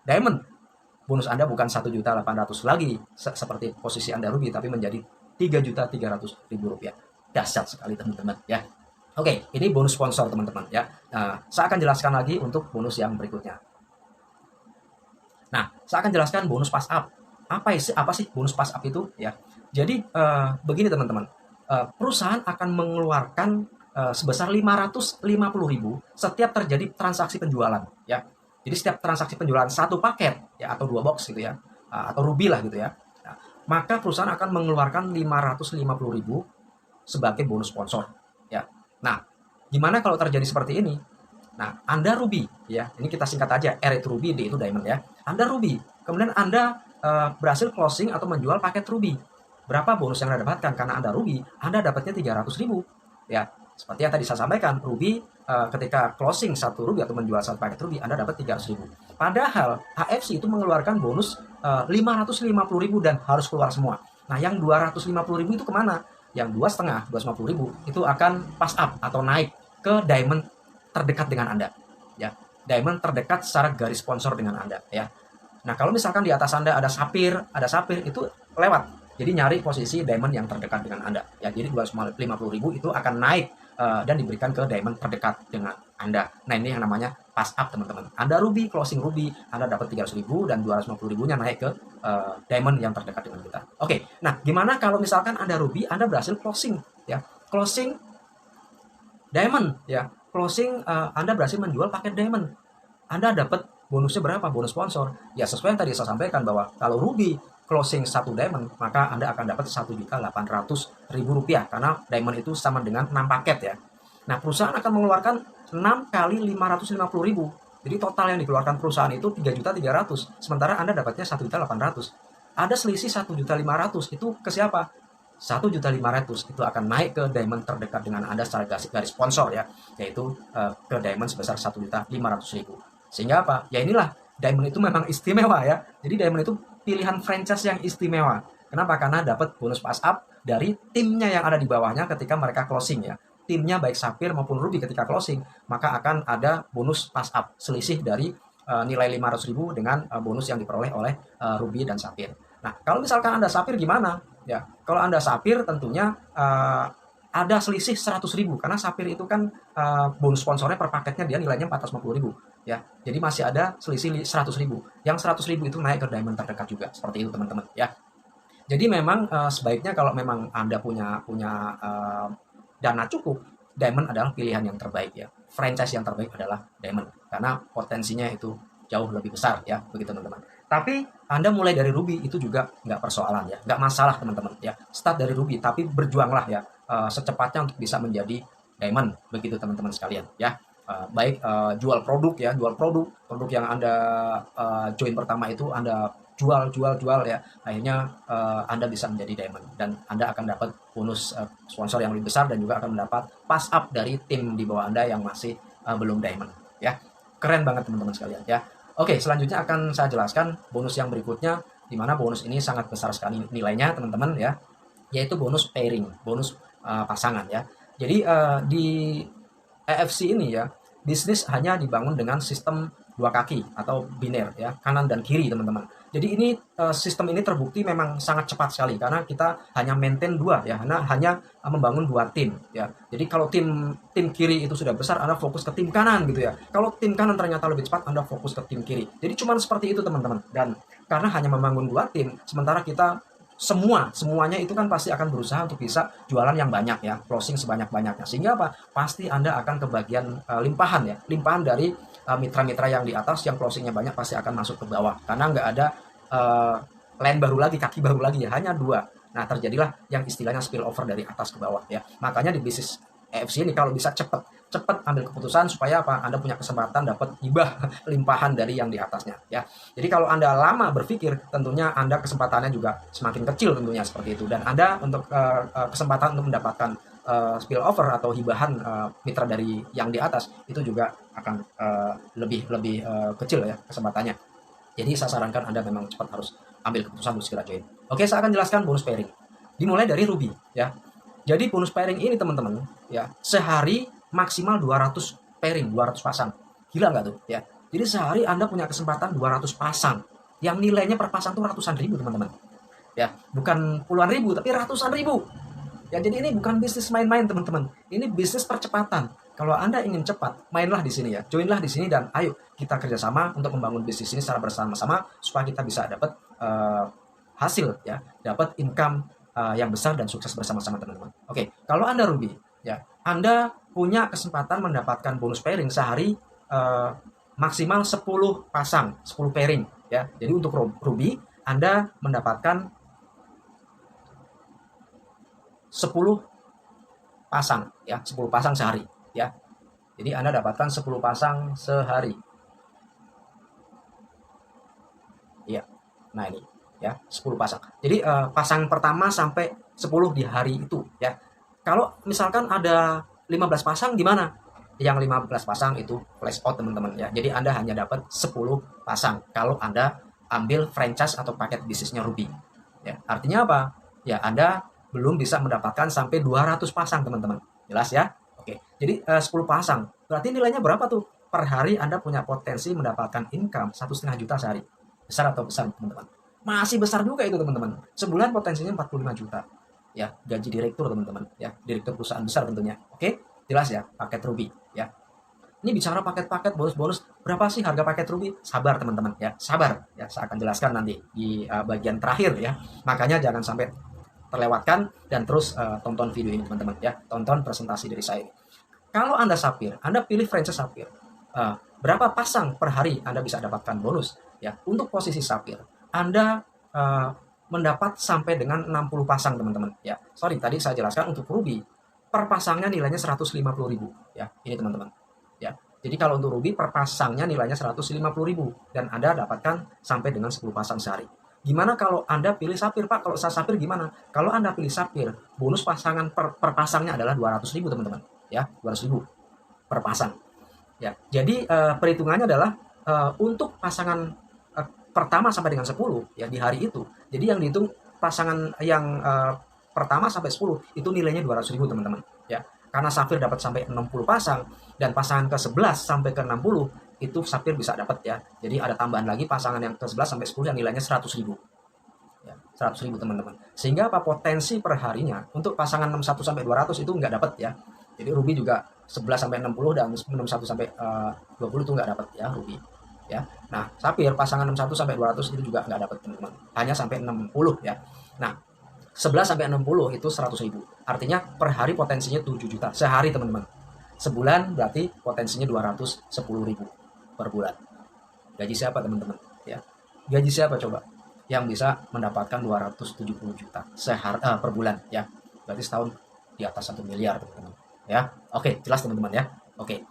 diamond, bonus Anda bukan 1.800.000 lagi seperti posisi Anda ruby, tapi menjadi 3.300.000 rupiah. Dahsyat sekali teman-teman ya. Oke, ini bonus sponsor teman-teman ya. Saya akan jelaskan lagi untuk bonus yang berikutnya. Nah, saya akan jelaskan bonus pass up. Apa sih bonus pass up itu ya? Jadi begini teman-teman, perusahaan akan mengeluarkan sebesar 550.000 setiap terjadi transaksi penjualan ya. Jadi setiap transaksi penjualan 1 paket ya atau 2 box gitu ya, atau ruby lah gitu ya. Nah, maka perusahaan akan mengeluarkan 550.000 sebagai bonus sponsor ya. Nah, gimana kalau terjadi seperti ini? Nah, Anda ruby ya. Ini kita singkat aja, R itu ruby, D itu diamond ya. Anda ruby, kemudian Anda berhasil closing atau menjual paket ruby. Berapa bonus yang Anda dapatkan? Karena Anda ruby, Anda dapatnya 300.000 ya. Seperti yang tadi saya sampaikan, ruby ketika closing 1 ruby atau menjual 1 paket ruby, Anda dapat 300.000. Padahal AFC itu mengeluarkan bonus 550.000 dan harus keluar semua. Nah, yang 250.000 itu kemana? Yang 250.000 itu akan pass up atau naik ke diamond terdekat dengan Anda ya. Diamond terdekat secara garis sponsor dengan Anda ya. Nah, kalau misalkan di atas Anda ada sapphire itu lewat. Jadi nyari posisi diamond yang terdekat dengan Anda ya. Jadi 250.000 itu akan naik dan diberikan ke diamond terdekat dengan Anda. Nah, ini yang namanya pass up teman-teman. Anda ruby, closing ruby, Anda dapat 300.000 dan 250.000-nya naik ke diamond yang terdekat dengan kita. Oke, nah gimana kalau misalkan Anda ruby, Anda berhasil closing ya. Closing diamond ya. Closing Anda berhasil menjual paket diamond. Anda dapat bonusnya berapa? Bonus sponsor. Ya sesuai yang tadi saya sampaikan bahwa kalau ruby closing 1 diamond, maka Anda akan dapat 1.800.000 rupiah karena diamond itu sama dengan 6 paket ya. Nah, perusahaan akan mengeluarkan 6 kali 550.000. Jadi total yang dikeluarkan perusahaan itu 3.300.000. Sementara Anda dapatnya 1.800.000. Ada selisih 1.500.000. Itu ke siapa? 1.500.000 itu akan naik ke diamond terdekat dengan Anda secara garis sponsor ya, yaitu ke diamond sebesar 1.500.000. Sehingga apa? Ya inilah, diamond itu memang istimewa ya. Jadi diamond itu pilihan franchise yang istimewa. Kenapa? Karena dapat bonus pass up dari timnya yang ada di bawahnya ketika mereka closing ya. Timnya baik sapphire maupun ruby ketika closing, maka akan ada bonus pass up selisih dari nilai 500.000 dengan bonus yang diperoleh oleh ruby dan sapphire. Nah, kalau misalkan Anda sapphire gimana? Ya, kalau Anda sapphire tentunya ada selisih 100.000 karena sapphire itu kan bonus sponsornya per paketnya dia nilainya 450.000 ya. Jadi masih ada selisih 100.000. Yang 100.000 itu naik ke diamond terdekat juga. Seperti itu teman-teman ya. Jadi memang sebaiknya kalau memang Anda punya dana cukup, diamond adalah pilihan yang terbaik ya. Franchise yang terbaik adalah diamond karena potensinya itu jauh lebih besar ya, begitu teman-teman. Tapi Anda mulai dari ruby itu juga nggak persoalan ya, nggak masalah teman-teman ya. Start dari ruby tapi berjuanglah ya secepatnya untuk bisa menjadi diamond, begitu teman-teman sekalian ya. Baik jual produk ya, produk yang Anda join pertama itu Anda jual ya, akhirnya Anda bisa menjadi diamond dan Anda akan dapat bonus sponsor yang lebih besar dan juga akan mendapat pass up dari tim di bawah Anda yang masih belum diamond ya. Keren banget teman-teman sekalian ya. Oke, selanjutnya akan saya jelaskan bonus yang berikutnya, di mana bonus ini sangat besar sekali nilainya teman-teman ya, yaitu bonus pairing, bonus pasangan ya. Jadi di EFC ini ya, bisnis hanya dibangun dengan sistem 2 kaki atau biner ya, kanan dan kiri teman-teman. Jadi ini sistem ini terbukti memang sangat cepat sekali karena kita hanya maintain dua ya, hanya membangun dua tim ya. Jadi kalau tim kiri itu sudah besar, Anda fokus ke tim kanan gitu ya. Kalau tim kanan ternyata lebih cepat, Anda fokus ke tim kiri. Jadi cuma seperti itu teman-teman. Dan karena hanya membangun dua tim, sementara kita semuanya itu kan pasti akan berusaha untuk bisa jualan yang banyak ya, closing sebanyak-banyaknya. Sehingga apa? Pasti Anda akan kebagian limpahan ya, limpahan dari mitra-mitra yang di atas yang closingnya banyak pasti akan masuk ke bawah karena nggak ada line baru lagi, kaki baru lagi ya, hanya dua. Nah terjadilah yang istilahnya spill over dari atas ke bawah ya. Makanya di bisnis EFC ini kalau bisa cepat ambil keputusan supaya apa? Anda punya kesempatan dapat hibah limpahan dari yang di atasnya ya. Jadi kalau Anda lama berpikir, tentunya Anda kesempatannya juga semakin kecil tentunya seperti itu. Dan Anda untuk kesempatan untuk mendapatkan spill over atau hibahan mitra dari yang di atas itu juga akan lebih kecil ya kesempatannya. Jadi saya sarankan Anda memang cepat harus ambil keputusan untuk segera join. Oke, saya akan jelaskan bonus pairing. Dimulai dari Ruby ya. Jadi bonus pairing ini teman-teman ya, sehari maksimal 200 pairing, 200 pasang. Gila nggak tuh ya? Jadi sehari Anda punya kesempatan 200 pasang. Yang nilainya per pasang tuh ratusan ribu teman-teman. Ya, bukan puluhan ribu tapi ratusan ribu. Ya, jadi ini bukan bisnis main-main teman-teman. Ini bisnis percepatan. Kalau Anda ingin cepat, mainlah di sini ya. Joinlah di sini dan ayo kita kerjasama untuk membangun bisnis ini secara bersama-sama supaya kita bisa dapat hasil ya, dapat income yang besar dan sukses bersama-sama teman-teman. Oke, kalau Anda Ruby ya, Anda punya kesempatan mendapatkan bonus pairing sehari maksimal 10 pasang, 10 pairing ya. Jadi untuk Ruby Anda mendapatkan 10 pasang ya, 10 pasang sehari ya. Jadi Anda dapatkan 10 pasang sehari. Iya. Nah ini ya, 10 pasang. Jadi pasang pertama sampai 10 di hari itu ya. Kalau misalkan ada 15 pasang gimana? Yang 15 pasang itu flash out teman-teman ya. Jadi Anda hanya dapat 10 pasang kalau Anda ambil franchise atau paket bisnisnya Ruby. Ya, artinya apa? Ya, Anda belum bisa mendapatkan sampai 200 pasang teman-teman. Jelas ya? Oke. Jadi 10 pasang. Berarti nilainya berapa tuh? Per hari Anda punya potensi mendapatkan income 1,5 juta sehari. Besar atau besar teman-teman? Masih besar juga itu teman-teman. Sebulan potensinya 45 juta. Ya, gaji direktur teman-teman. Ya, direktur perusahaan besar tentunya. Oke? Jelas ya? Paket Ruby ya. Ini bicara paket-paket bonus-bonus, berapa sih harga paket Ruby? Sabar teman-teman ya, sabar ya. Saya akan jelaskan nanti di bagian terakhir ya. Makanya jangan sampai terlewatkan dan terus tonton video ini teman-teman ya, tonton presentasi dari saya. Kalau Anda Sapphire, Anda pilih franchise Sapphire, berapa pasang per hari Anda bisa dapatkan bonus ya. Untuk posisi Sapphire Anda mendapat sampai dengan 60 pasang teman-teman ya. Sorry tadi saya jelaskan untuk Ruby per pasangnya nilainya 150.000 ya. Ini teman-teman ya. Jadi kalau untuk Ruby per pasangnya nilainya 150.000 dan Anda dapatkan sampai dengan 10 pasang sehari. Gimana kalau Anda pilih Sapphire, Pak? Kalau saya Sapphire gimana? Kalau Anda pilih Sapphire, bonus pasangan per pasangnya adalah 200.000 teman-teman. Ya, 200.000 per pasang. Ya, jadi perhitungannya adalah untuk pasangan pertama sampai dengan 10 ya di hari itu. Jadi yang dihitung pasangan yang pertama sampai 10 itu nilainya 200.000 teman-teman. Ya, karena Sapphire dapat sampai 60 pasang dan pasangan ke-11 sampai ke-60 itu Sapphire bisa dapat ya. Jadi ada tambahan lagi pasangan yang ke-11 sampai 10 yang nilainya 100.000. Ya, 100.000 teman-teman. Sehingga apa potensi per harinya untuk pasangan 61 sampai 200 itu nggak dapat ya. Jadi Ruby juga 11 sampai 60 dan 61 sampai 20 itu nggak dapat ya Ruby. Ya. Nah, Sapphire pasangan 61 sampai 200 itu juga nggak dapat teman-teman. Hanya sampai 60 ya. Nah, 11 sampai 60 itu 100.000. Artinya per hari potensinya 7 juta sehari teman-teman. Sebulan berarti potensinya 210.000 per bulan. Gaji siapa teman-teman? Ya. Gaji siapa coba? Yang bisa mendapatkan 270 juta per bulan ya. Berarti setahun di atas 1 miliar teman-teman. Ya. Oke, jelas teman-teman ya. Oke.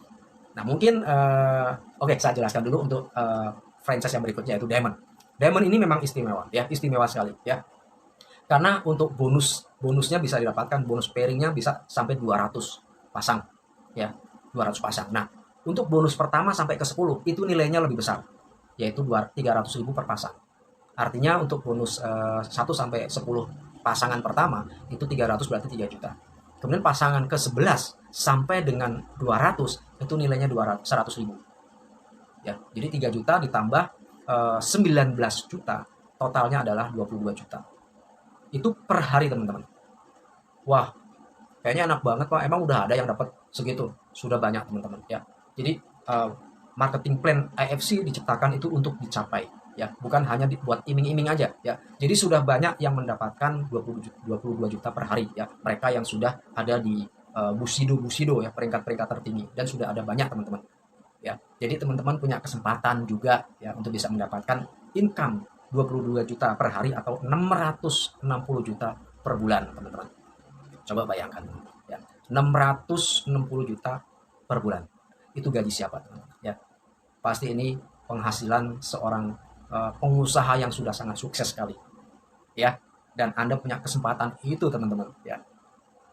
Nah, mungkin saya jelaskan dulu untuk franchise yang berikutnya yaitu Diamond. Diamond ini memang istimewa ya, istimewa sekali ya. Karena untuk bonusnya bisa didapatkan, bonus pairingnya bisa sampai 200 pasang ya, 200 pasang. Nah, untuk bonus pertama sampai ke 10 itu nilainya lebih besar, yaitu 300.000 per pasang. Artinya untuk bonus 1 sampai 10 pasangan pertama itu 300 berarti 3 juta. Kemudian pasangan ke 11 sampai dengan 200 itu nilainya 100.000. Ya, jadi 3 juta ditambah 19 juta, totalnya adalah 22 juta. Itu per hari teman-teman. Wah, kayaknya enak banget Pak, emang udah ada yang dapat segitu? Sudah banyak teman-teman ya. Jadi marketing plan AFC diciptakan itu untuk dicapai ya, bukan hanya dibuat iming-iming aja ya. Jadi sudah banyak yang mendapatkan 22 juta per hari ya, mereka yang sudah ada di Bushido ya, peringkat-peringkat tertinggi, dan sudah ada banyak teman-teman ya. Jadi teman-teman punya kesempatan juga ya untuk bisa mendapatkan income 22 juta per hari atau 660 juta per bulan teman-teman. Coba bayangkan ya, 660 juta per bulan. Itu gaji siapa teman-teman ya? Pasti ini penghasilan seorang pengusaha yang sudah sangat sukses sekali ya. Dan Anda punya kesempatan itu teman-teman ya.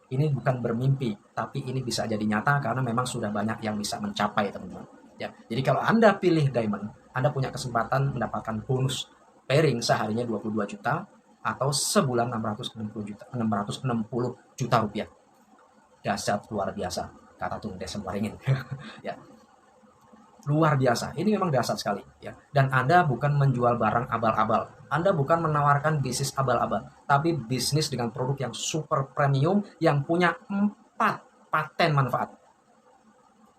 Ini bukan bermimpi, tapi ini bisa jadi nyata karena memang sudah banyak yang bisa mencapai teman-teman ya. Jadi kalau Anda pilih diamond, Anda punya kesempatan mendapatkan bonus pairing seharinya 22 juta atau sebulan 660 juta rupiah. Dahsyat, luar biasa, kata Tung Desem Waringin ya. Luar biasa, ini memang dahsyat sekali ya. Dan Anda bukan menjual barang abal-abal, Anda bukan menawarkan bisnis abal-abal, tapi bisnis dengan produk yang super premium yang punya 4 paten manfaat.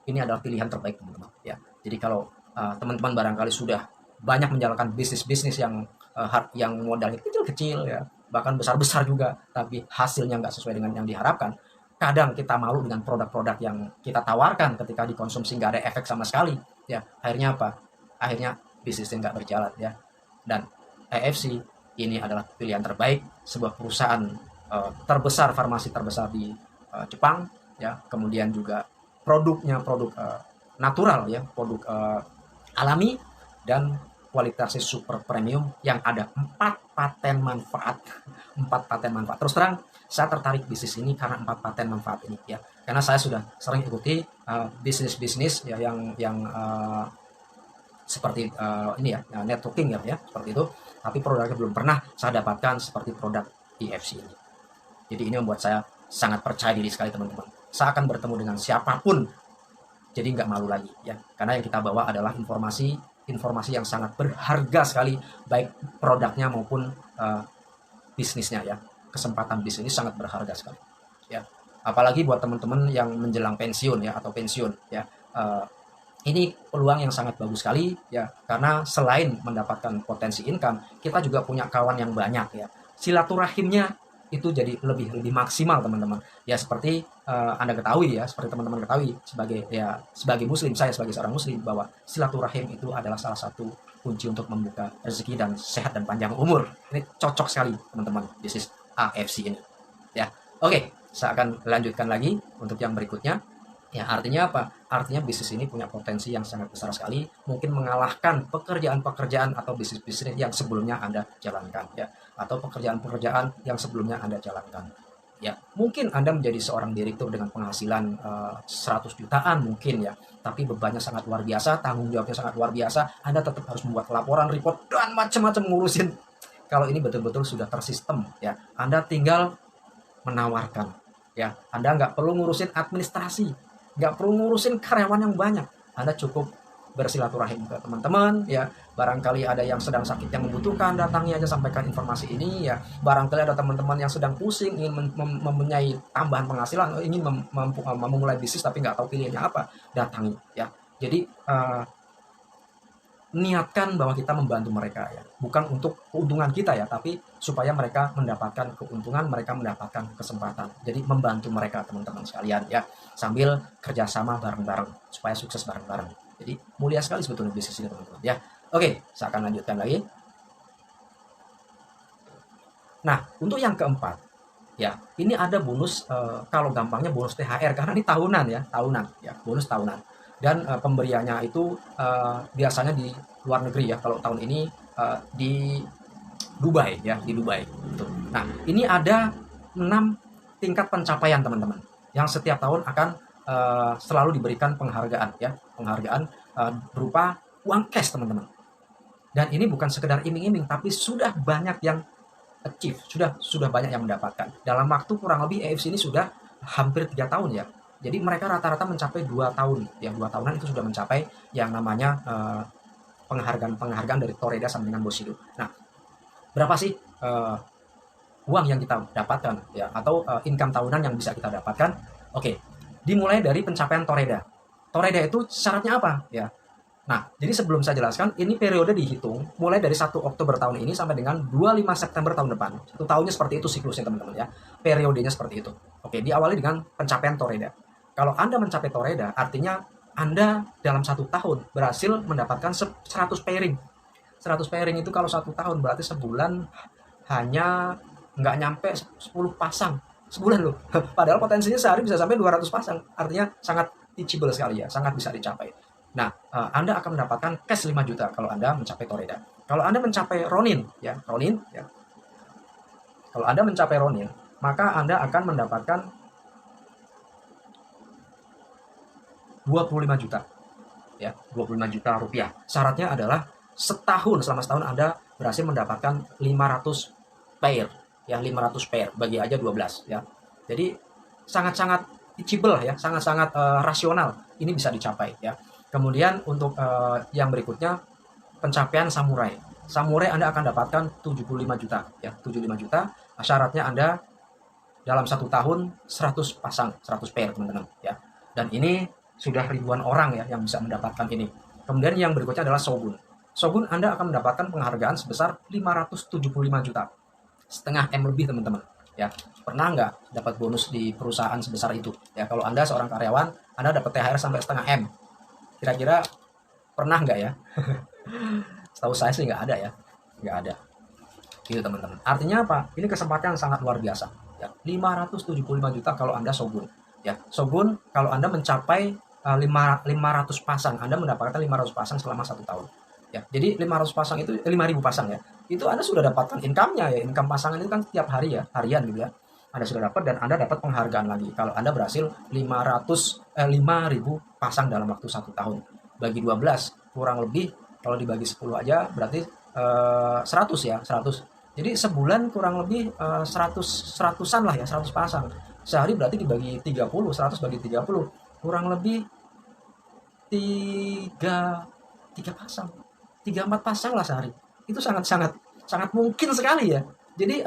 Ini adalah pilihan terbaik teman-teman ya. Jadi kalau teman-teman barangkali sudah banyak menjalankan bisnis-bisnis yang modalnya kecil-kecil ya, bahkan besar-besar juga, tapi hasilnya nggak sesuai dengan yang diharapkan. Kadang kita malu dengan produk-produk yang kita tawarkan ketika dikonsumsi nggak ada efek sama sekali ya. Akhirnya apa? Akhirnya bisnisnya nggak berjalan ya. Dan AFC ini adalah pilihan terbaik, sebuah perusahaan terbesar, farmasi terbesar di Jepang ya. Kemudian juga produknya produk natural ya, produk alami, dan kualitasnya super premium yang ada 4 paten manfaat. 4 paten manfaat. Terus terang, saya tertarik bisnis ini karena 4 paten manfaat ini ya. Karena saya sudah sering ikuti bisnis-bisnis ya yang seperti ini ya, networking ya, seperti itu. Tapi produknya belum pernah saya dapatkan seperti produk EFC ini. Jadi ini membuat saya sangat percaya diri sekali teman-teman. Saya akan bertemu dengan siapapun, jadi nggak malu lagi ya. Karena yang kita bawa adalah informasi yang sangat berharga sekali, baik produknya maupun bisnisnya ya. Kesempatan bisnis sangat berharga sekali ya. Apalagi buat teman-teman yang menjelang pensiun ya, atau pensiun ya. Ini peluang yang sangat bagus sekali ya, karena selain mendapatkan potensi income, kita juga punya kawan yang banyak ya. Silaturahimnya itu jadi lebih maksimal teman-teman ya. Seperti Anda ketahui ya, seperti teman-teman ketahui sebagai muslim, saya sebagai seorang muslim, bahwa silaturahim itu adalah salah satu kunci untuk membuka rezeki dan sehat dan panjang umur. Ini cocok sekali teman-teman bisnis AFC ini ya. Oke, saya akan lanjutkan lagi untuk yang berikutnya ya. Artinya apa? Artinya bisnis ini punya potensi yang sangat besar sekali, mungkin mengalahkan pekerjaan-pekerjaan atau bisnis-bisnis yang sebelumnya Anda jalankan ya, atau pekerjaan-pekerjaan yang sebelumnya Anda jalankan ya. Mungkin Anda menjadi seorang direktur dengan penghasilan 100 jutaan mungkin ya, tapi bebannya sangat luar biasa, tanggung jawabnya sangat luar biasa. Anda tetap harus membuat laporan, report, dan macam-macam ngurusin. Kalau ini betul-betul sudah tersistem ya, Anda tinggal menawarkan ya. Anda nggak perlu ngurusin administrasi, nggak perlu ngurusin karyawan yang banyak. Anda cukup bersilaturahim ke teman-teman ya. Barangkali ada yang sedang sakit yang membutuhkan, datangi aja, sampaikan informasi ini ya. Barangkali ada teman-teman yang sedang pusing, ingin mempunyai tambahan penghasilan, ingin memulai bisnis tapi nggak tahu pilihannya apa, datangi ya. Jadi niatkan bahwa kita membantu mereka ya, bukan untuk keuntungan kita ya, tapi supaya mereka mendapatkan keuntungan, mereka mendapatkan kesempatan. Jadi membantu mereka teman-teman sekalian ya, sambil kerjasama bareng-bareng supaya sukses bareng-bareng. Jadi mulia sekali sebetulnya bisnis ini teman-teman ya. Oke, saya akan lanjutkan lagi. Nah, untuk yang keempat ya, ini ada bonus, kalau gampangnya bonus THR, karena ini tahunan ya, bonus tahunan. Dan pemberiannya itu biasanya di luar negeri ya. Kalau tahun ini di Dubai ya, di Dubai. Gitu. Nah, ini ada 6 tingkat pencapaian teman-teman, yang setiap tahun akan selalu diberikan penghargaan ya, berupa uang cash teman-teman. Dan ini bukan sekedar iming-iming, tapi sudah banyak yang achieve, sudah banyak yang mendapatkan. Dalam waktu kurang lebih AFC ini sudah hampir 3 tahun ya. Jadi mereka rata-rata mencapai 2 tahun. Yang 2 tahunan itu sudah mencapai yang namanya penghargaan dari Toreda sama dengan Bushido. Nah, berapa sih uang yang kita dapatkan ya, atau income tahunan yang bisa kita dapatkan? Oke, dimulai dari pencapaian Toreda. Toreda itu syaratnya apa ya? Nah, jadi sebelum saya jelaskan, ini periode dihitung mulai dari 1 Oktober tahun ini sampai dengan 25 September tahun depan. Satu tahunnya seperti itu siklusnya teman-teman ya. Periodenya seperti itu. Oke, diawali dengan pencapaian Toreda. Kalau Anda mencapai Toreda, artinya Anda dalam 1 tahun berhasil mendapatkan 100 pairing. 100 pairing itu kalau 1 tahun berarti sebulan hanya nggak nyampe 10 pasang. Sebulan loh. Padahal potensinya sehari bisa sampai 200 pasang. Artinya sangat teachable sekali ya, sangat bisa dicapai. Nah, Anda akan mendapatkan cash 5 juta kalau Anda mencapai Toreda. Kalau Anda mencapai Ronin, ya. Kalau Anda mencapai Ronin, maka Anda akan mendapatkan 25 juta. Ya, 25 juta rupiah. Syaratnya adalah selama setahun Anda berhasil mendapatkan 500 pair, ya, 500 pair, bagi aja 12, ya. Jadi sangat-sangat achievable ya, sangat-sangat rasional. Ini bisa dicapai, ya. Kemudian untuk yang berikutnya pencapaian samurai. Samurai Anda akan dapatkan 75 juta ya, 75 juta. Syaratnya Anda dalam 1 tahun 100 pasang, 100 pair teman-teman ya. Dan ini sudah ribuan orang ya yang bisa mendapatkan ini. Kemudian yang berikutnya adalah Shogun. Shogun Anda akan mendapatkan penghargaan sebesar 575 juta. Setengah M lebih teman-teman ya. Pernah nggak dapat bonus di perusahaan sebesar itu? Ya, kalau Anda seorang karyawan, Anda dapat THR sampai setengah M. Kira-kira pernah nggak ya? Setahu saya sih nggak ada ya. Nggak ada. Gitu teman-teman. Artinya apa? Ini kesempatan yang sangat luar biasa. Ya, 575 juta kalau Anda Shogun. Ya, Shogun kalau Anda mencapai 500 pasang, Anda mendapatkan 500 pasang selama 1 tahun. Ya, jadi 500 pasang itu 5.000 pasang ya. Itu Anda sudah dapatkan income-nya ya. Income pasangan itu kan tiap hari ya, harian gitu ya. Anda sudah dapat dan Anda dapat penghargaan lagi kalau Anda berhasil 5.000 pasang dalam waktu 1 tahun. Bagi 12 kurang lebih kalau dibagi 10 aja berarti 100 ya, 100. Jadi sebulan kurang lebih 100-an lah ya, 100 pasang. Sehari berarti dibagi 30, 100 bagi 30 kurang lebih 3 pasang. 3-4 pasang lah sehari. Itu sangat mungkin sekali ya. Jadi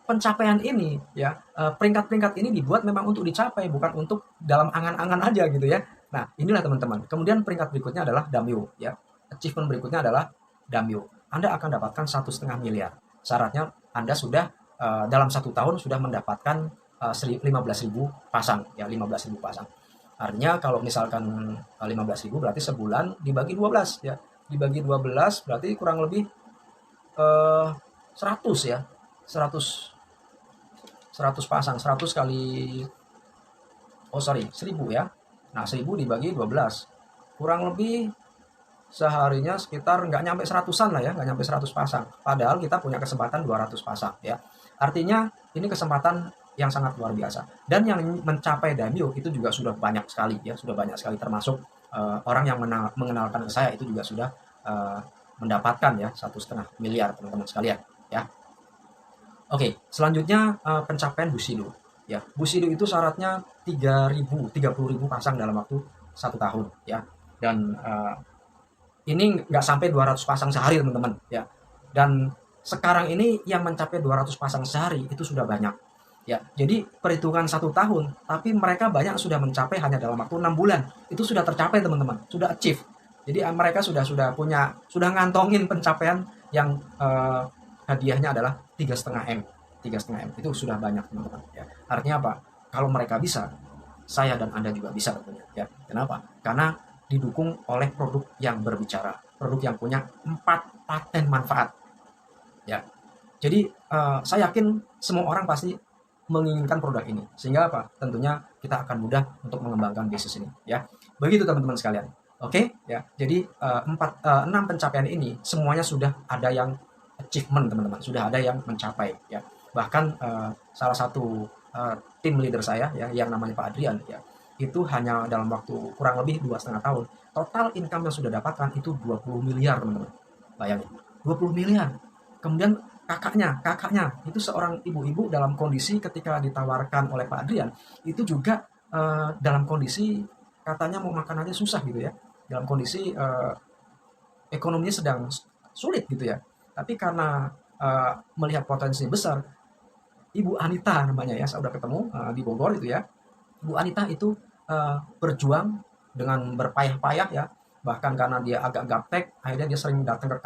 pencapaian ini ya, peringkat-peringkat ini dibuat memang untuk dicapai, bukan untuk dalam angan-angan aja gitu ya. Nah, inilah teman-teman. Kemudian peringkat berikutnya adalah Damyo ya. Achievement berikutnya adalah Damyo. Anda akan dapatkan 1,5 miliar. Syaratnya Anda sudah dalam 1 tahun sudah mendapatkan 15.000 pasang ya, 15.000 pasang. Artinya kalau misalkan 15.000 berarti sebulan dibagi 12 ya. Dibagi 12 berarti kurang lebih 100 ya. 100 pasang, 100 kali 1000 ya. Nah, 1000 dibagi 12 kurang lebih seharinya sekitar nggak nyampe 100-an lah ya, nggak nyampe 100 pasang. Padahal kita punya kesempatan 200 pasang ya. Artinya ini kesempatan yang sangat luar biasa. Dan yang mencapai Damyo itu juga sudah banyak sekali ya, sudah banyak sekali, termasuk orang yang mengenalkan ke saya itu juga sudah mendapatkan ya 1,5 miliar teman-teman sekalian ya. Oke, selanjutnya pencapaian Bushido. Ya, Bushido itu syaratnya 30.000 pasang dalam waktu 1 tahun ya. Dan ini nggak sampai 200 pasang sehari teman-teman ya. Dan sekarang ini yang mencapai 200 pasang sehari itu sudah banyak ya. Jadi perhitungan 1 tahun, tapi mereka banyak sudah mencapai hanya dalam waktu 6 bulan. Itu sudah tercapai teman-teman, sudah achieve. Jadi mereka sudah ngantongin pencapaian yang hadiahnya adalah 3,5 M. 3,5 M itu sudah banyak teman-teman ya. Artinya apa? Kalau mereka bisa, saya dan Anda juga bisa tentunya ya. Kenapa? Karena didukung oleh produk yang berbicara, produk yang punya 4 paten manfaat ya. Jadi saya yakin semua orang pasti menginginkan produk ini, sehingga apa? Tentunya kita akan mudah untuk mengembangkan bisnis ini ya. Begitu teman-teman sekalian. Oke ya. Jadi 6 pencapaian ini semuanya sudah ada yang achievement teman-teman, sudah ada yang mencapai ya. Bahkan salah satu tim leader saya ya, yang namanya Pak Adrian ya, itu hanya dalam waktu kurang lebih 2,5 tahun total income yang sudah dapatkan itu 20 miliar teman-teman. Bayangin, 20 miliar. Kemudian kakaknya itu seorang ibu-ibu dalam kondisi ketika ditawarkan oleh Pak Adrian itu juga dalam kondisi katanya mau makan aja susah gitu ya, dalam kondisi ekonominya sedang sulit gitu ya. Tapi karena melihat potensi besar, Ibu Anita namanya ya, saya udah ketemu di Bogor itu ya. Ibu Anita itu berjuang dengan berpayah-payah ya, bahkan karena dia agak gaptek, akhirnya dia sering datang ke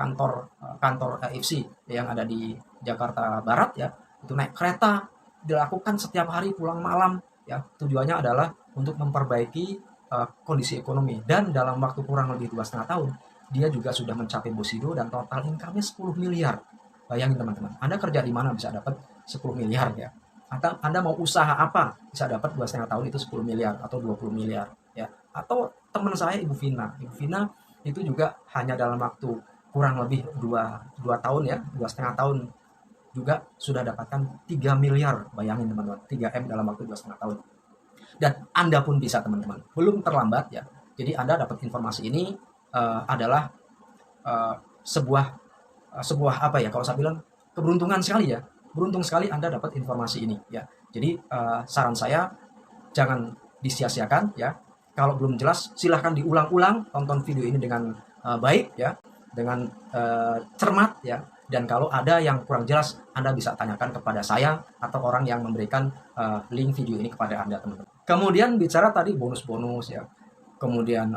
kantor AFC yang ada di Jakarta Barat ya. Itu naik kereta, dilakukan setiap hari pulang malam ya. Tujuannya adalah untuk memperbaiki kondisi ekonomi, dan dalam waktu kurang lebih 2,5 tahun dia juga sudah mencapai Bushido dan total income-nya 10 miliar. Bayangin teman-teman, Anda kerja di mana bisa dapat 10 miliar ya? Atau Anda mau usaha apa bisa dapat 2,5 tahun itu 10 miliar atau 20 miliar ya? Atau teman saya Ibu Vina itu juga hanya dalam waktu kurang lebih 2 tahun ya, 2,5 tahun juga sudah dapatkan 3 miliar. Bayangin teman-teman, 3M dalam waktu 2,5 tahun. Dan Anda pun bisa teman-teman, belum terlambat ya. Jadi Anda dapat informasi ini adalah sebuah apa ya, kalau saya bilang keberuntungan sekali ya. Beruntung sekali Anda dapat informasi ini ya. Jadi saran saya jangan disia-siakan ya. Kalau belum jelas silahkan diulang-ulang, tonton video ini dengan baik ya, dengan cermat ya. Dan kalau ada yang kurang jelas, Anda bisa tanyakan kepada saya atau orang yang memberikan link video ini kepada Anda teman-teman. Kemudian bicara tadi bonus-bonus ya. Kemudian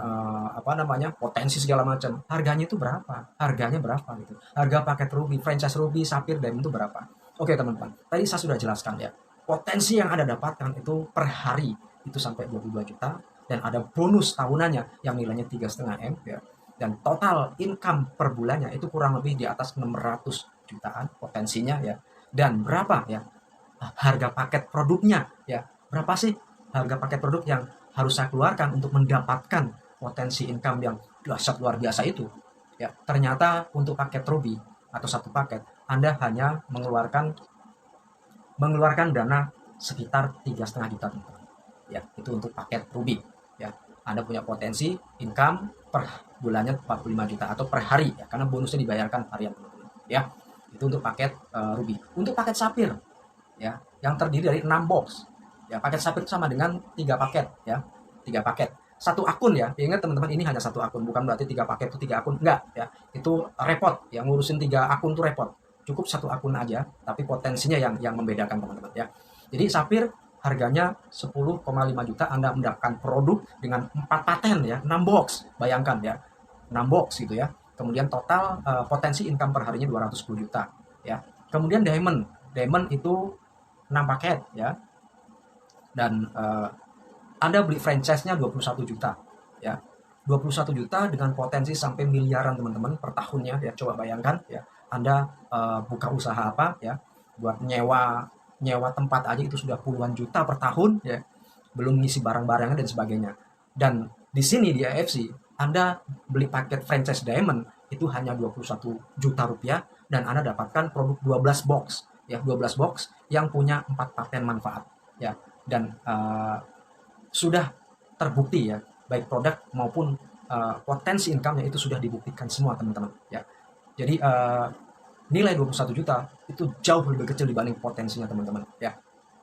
potensi segala macam. Harganya itu berapa? Harganya berapa gitu. Harga paket Ruby, franchise Ruby, Sapphire, Diamond itu berapa? Oke teman-teman, tadi saya sudah jelaskan ya. Potensi yang Anda dapatkan itu per hari itu sampai 22 juta, dan ada bonus tahunannya yang nilainya 3,5 M ya. Dan total income per bulannya itu kurang lebih di atas 600 jutaan potensinya ya. Dan berapa ya harga paket produknya ya? Berapa sih harga paket produk yang harus saya keluarkan untuk mendapatkan potensi income yang dahsyat luar biasa itu ya? Ternyata untuk paket Ruby atau satu paket Anda hanya mengeluarkan dana sekitar 3,5 juta teman-teman ya. Itu untuk paket Ruby ya. Anda punya potensi income per bulannya 45 juta atau per hari ya, karena bonusnya dibayarkan harian teman-teman ya. Itu untuk paket Ruby. Untuk paket Sapphire ya, yang terdiri dari 6 box ya. Paket Sapphire sama dengan 3 paket ya, 3 paket satu akun ya. Ingat teman-teman, ini hanya satu akun, bukan berarti 3 paket itu 3 akun, enggak ya. Itu repot, yang ngurusin 3 akun itu repot. Cukup satu akun aja, tapi potensinya yang membedakan teman-teman ya. Jadi Sapphire harganya 10,5 juta, Anda mendapatkan produk dengan 4 paten ya, 6 box. Bayangkan ya, 6 box gitu ya. Kemudian total potensi income per harinya 210 juta ya. Kemudian Diamond itu 6 paket ya. Dan Anda beli franchise-nya 21 juta ya. 21 juta dengan potensi sampai miliaran teman-teman per tahunnya ya. Coba bayangkan ya, Anda buka usaha apa ya, buat nyewa tempat aja itu sudah puluhan juta per tahun ya, belum ngisi barang-barangnya dan sebagainya. Dan di sini di AFC Anda beli paket franchise Diamond itu hanya 21 juta rupiah, dan Anda dapatkan produk 12 box ya, 12 box yang punya 4 paten manfaat ya. Dan sudah terbukti ya, baik produk maupun potensi income-nya itu sudah dibuktikan semua teman-teman ya. Jadi nilai 21 juta itu jauh lebih kecil dibanding potensinya teman-teman ya.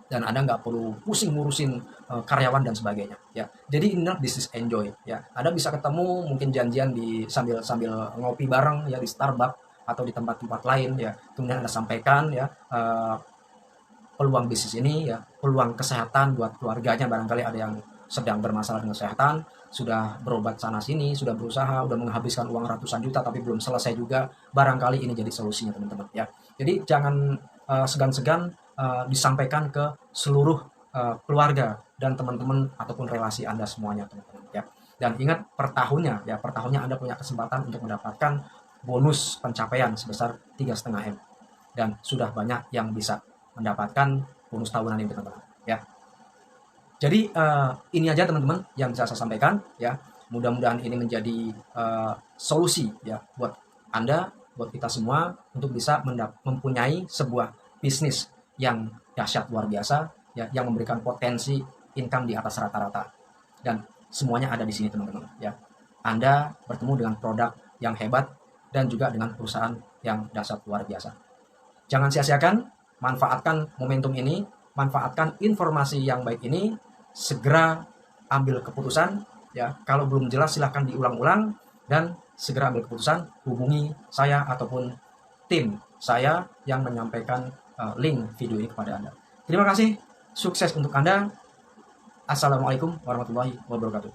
Dan Anda nggak perlu pusing ngurusin karyawan dan sebagainya ya. Jadi inilah bisnis enjoy ya. Anda bisa ketemu, mungkin janjian di sambil ngopi bareng ya di Starbucks atau di tempat-tempat lain ya. Kemudian Anda sampaikan ya peluang bisnis ini ya, peluang kesehatan buat keluarganya. Barangkali ada yang sedang bermasalah dengan kesehatan, sudah berobat sana sini, sudah berusaha, udah menghabiskan uang ratusan juta tapi belum selesai juga. Barangkali ini jadi solusinya teman-teman ya. Jadi jangan segan-segan disampaikan ke seluruh keluarga dan teman-teman ataupun relasi Anda semuanya teman-teman ya. Dan ingat, per tahunnya Anda punya kesempatan untuk mendapatkan bonus pencapaian sebesar 3,5 M, dan sudah banyak yang bisa mendapatkan bonus tahunan ini teman-teman ya. Jadi ini aja teman-teman yang bisa saya sampaikan ya. Mudah-mudahan ini menjadi solusi ya buat Anda, buat kita semua, untuk bisa mempunyai sebuah bisnis yang dahsyat luar biasa ya, yang memberikan potensi income di atas rata-rata. Dan semuanya ada di sini teman-teman ya. Anda bertemu dengan produk yang hebat dan juga dengan perusahaan yang dahsyat luar biasa. Jangan sia-siakan, manfaatkan momentum ini, manfaatkan informasi yang baik ini, segera ambil keputusan ya. Kalau belum jelas silahkan diulang-ulang, dan segera ambil keputusan, hubungi saya ataupun tim saya yang menyampaikan link video ini kepada Anda. Terima kasih, sukses untuk Anda. Assalamualaikum warahmatullahi wabarakatuh.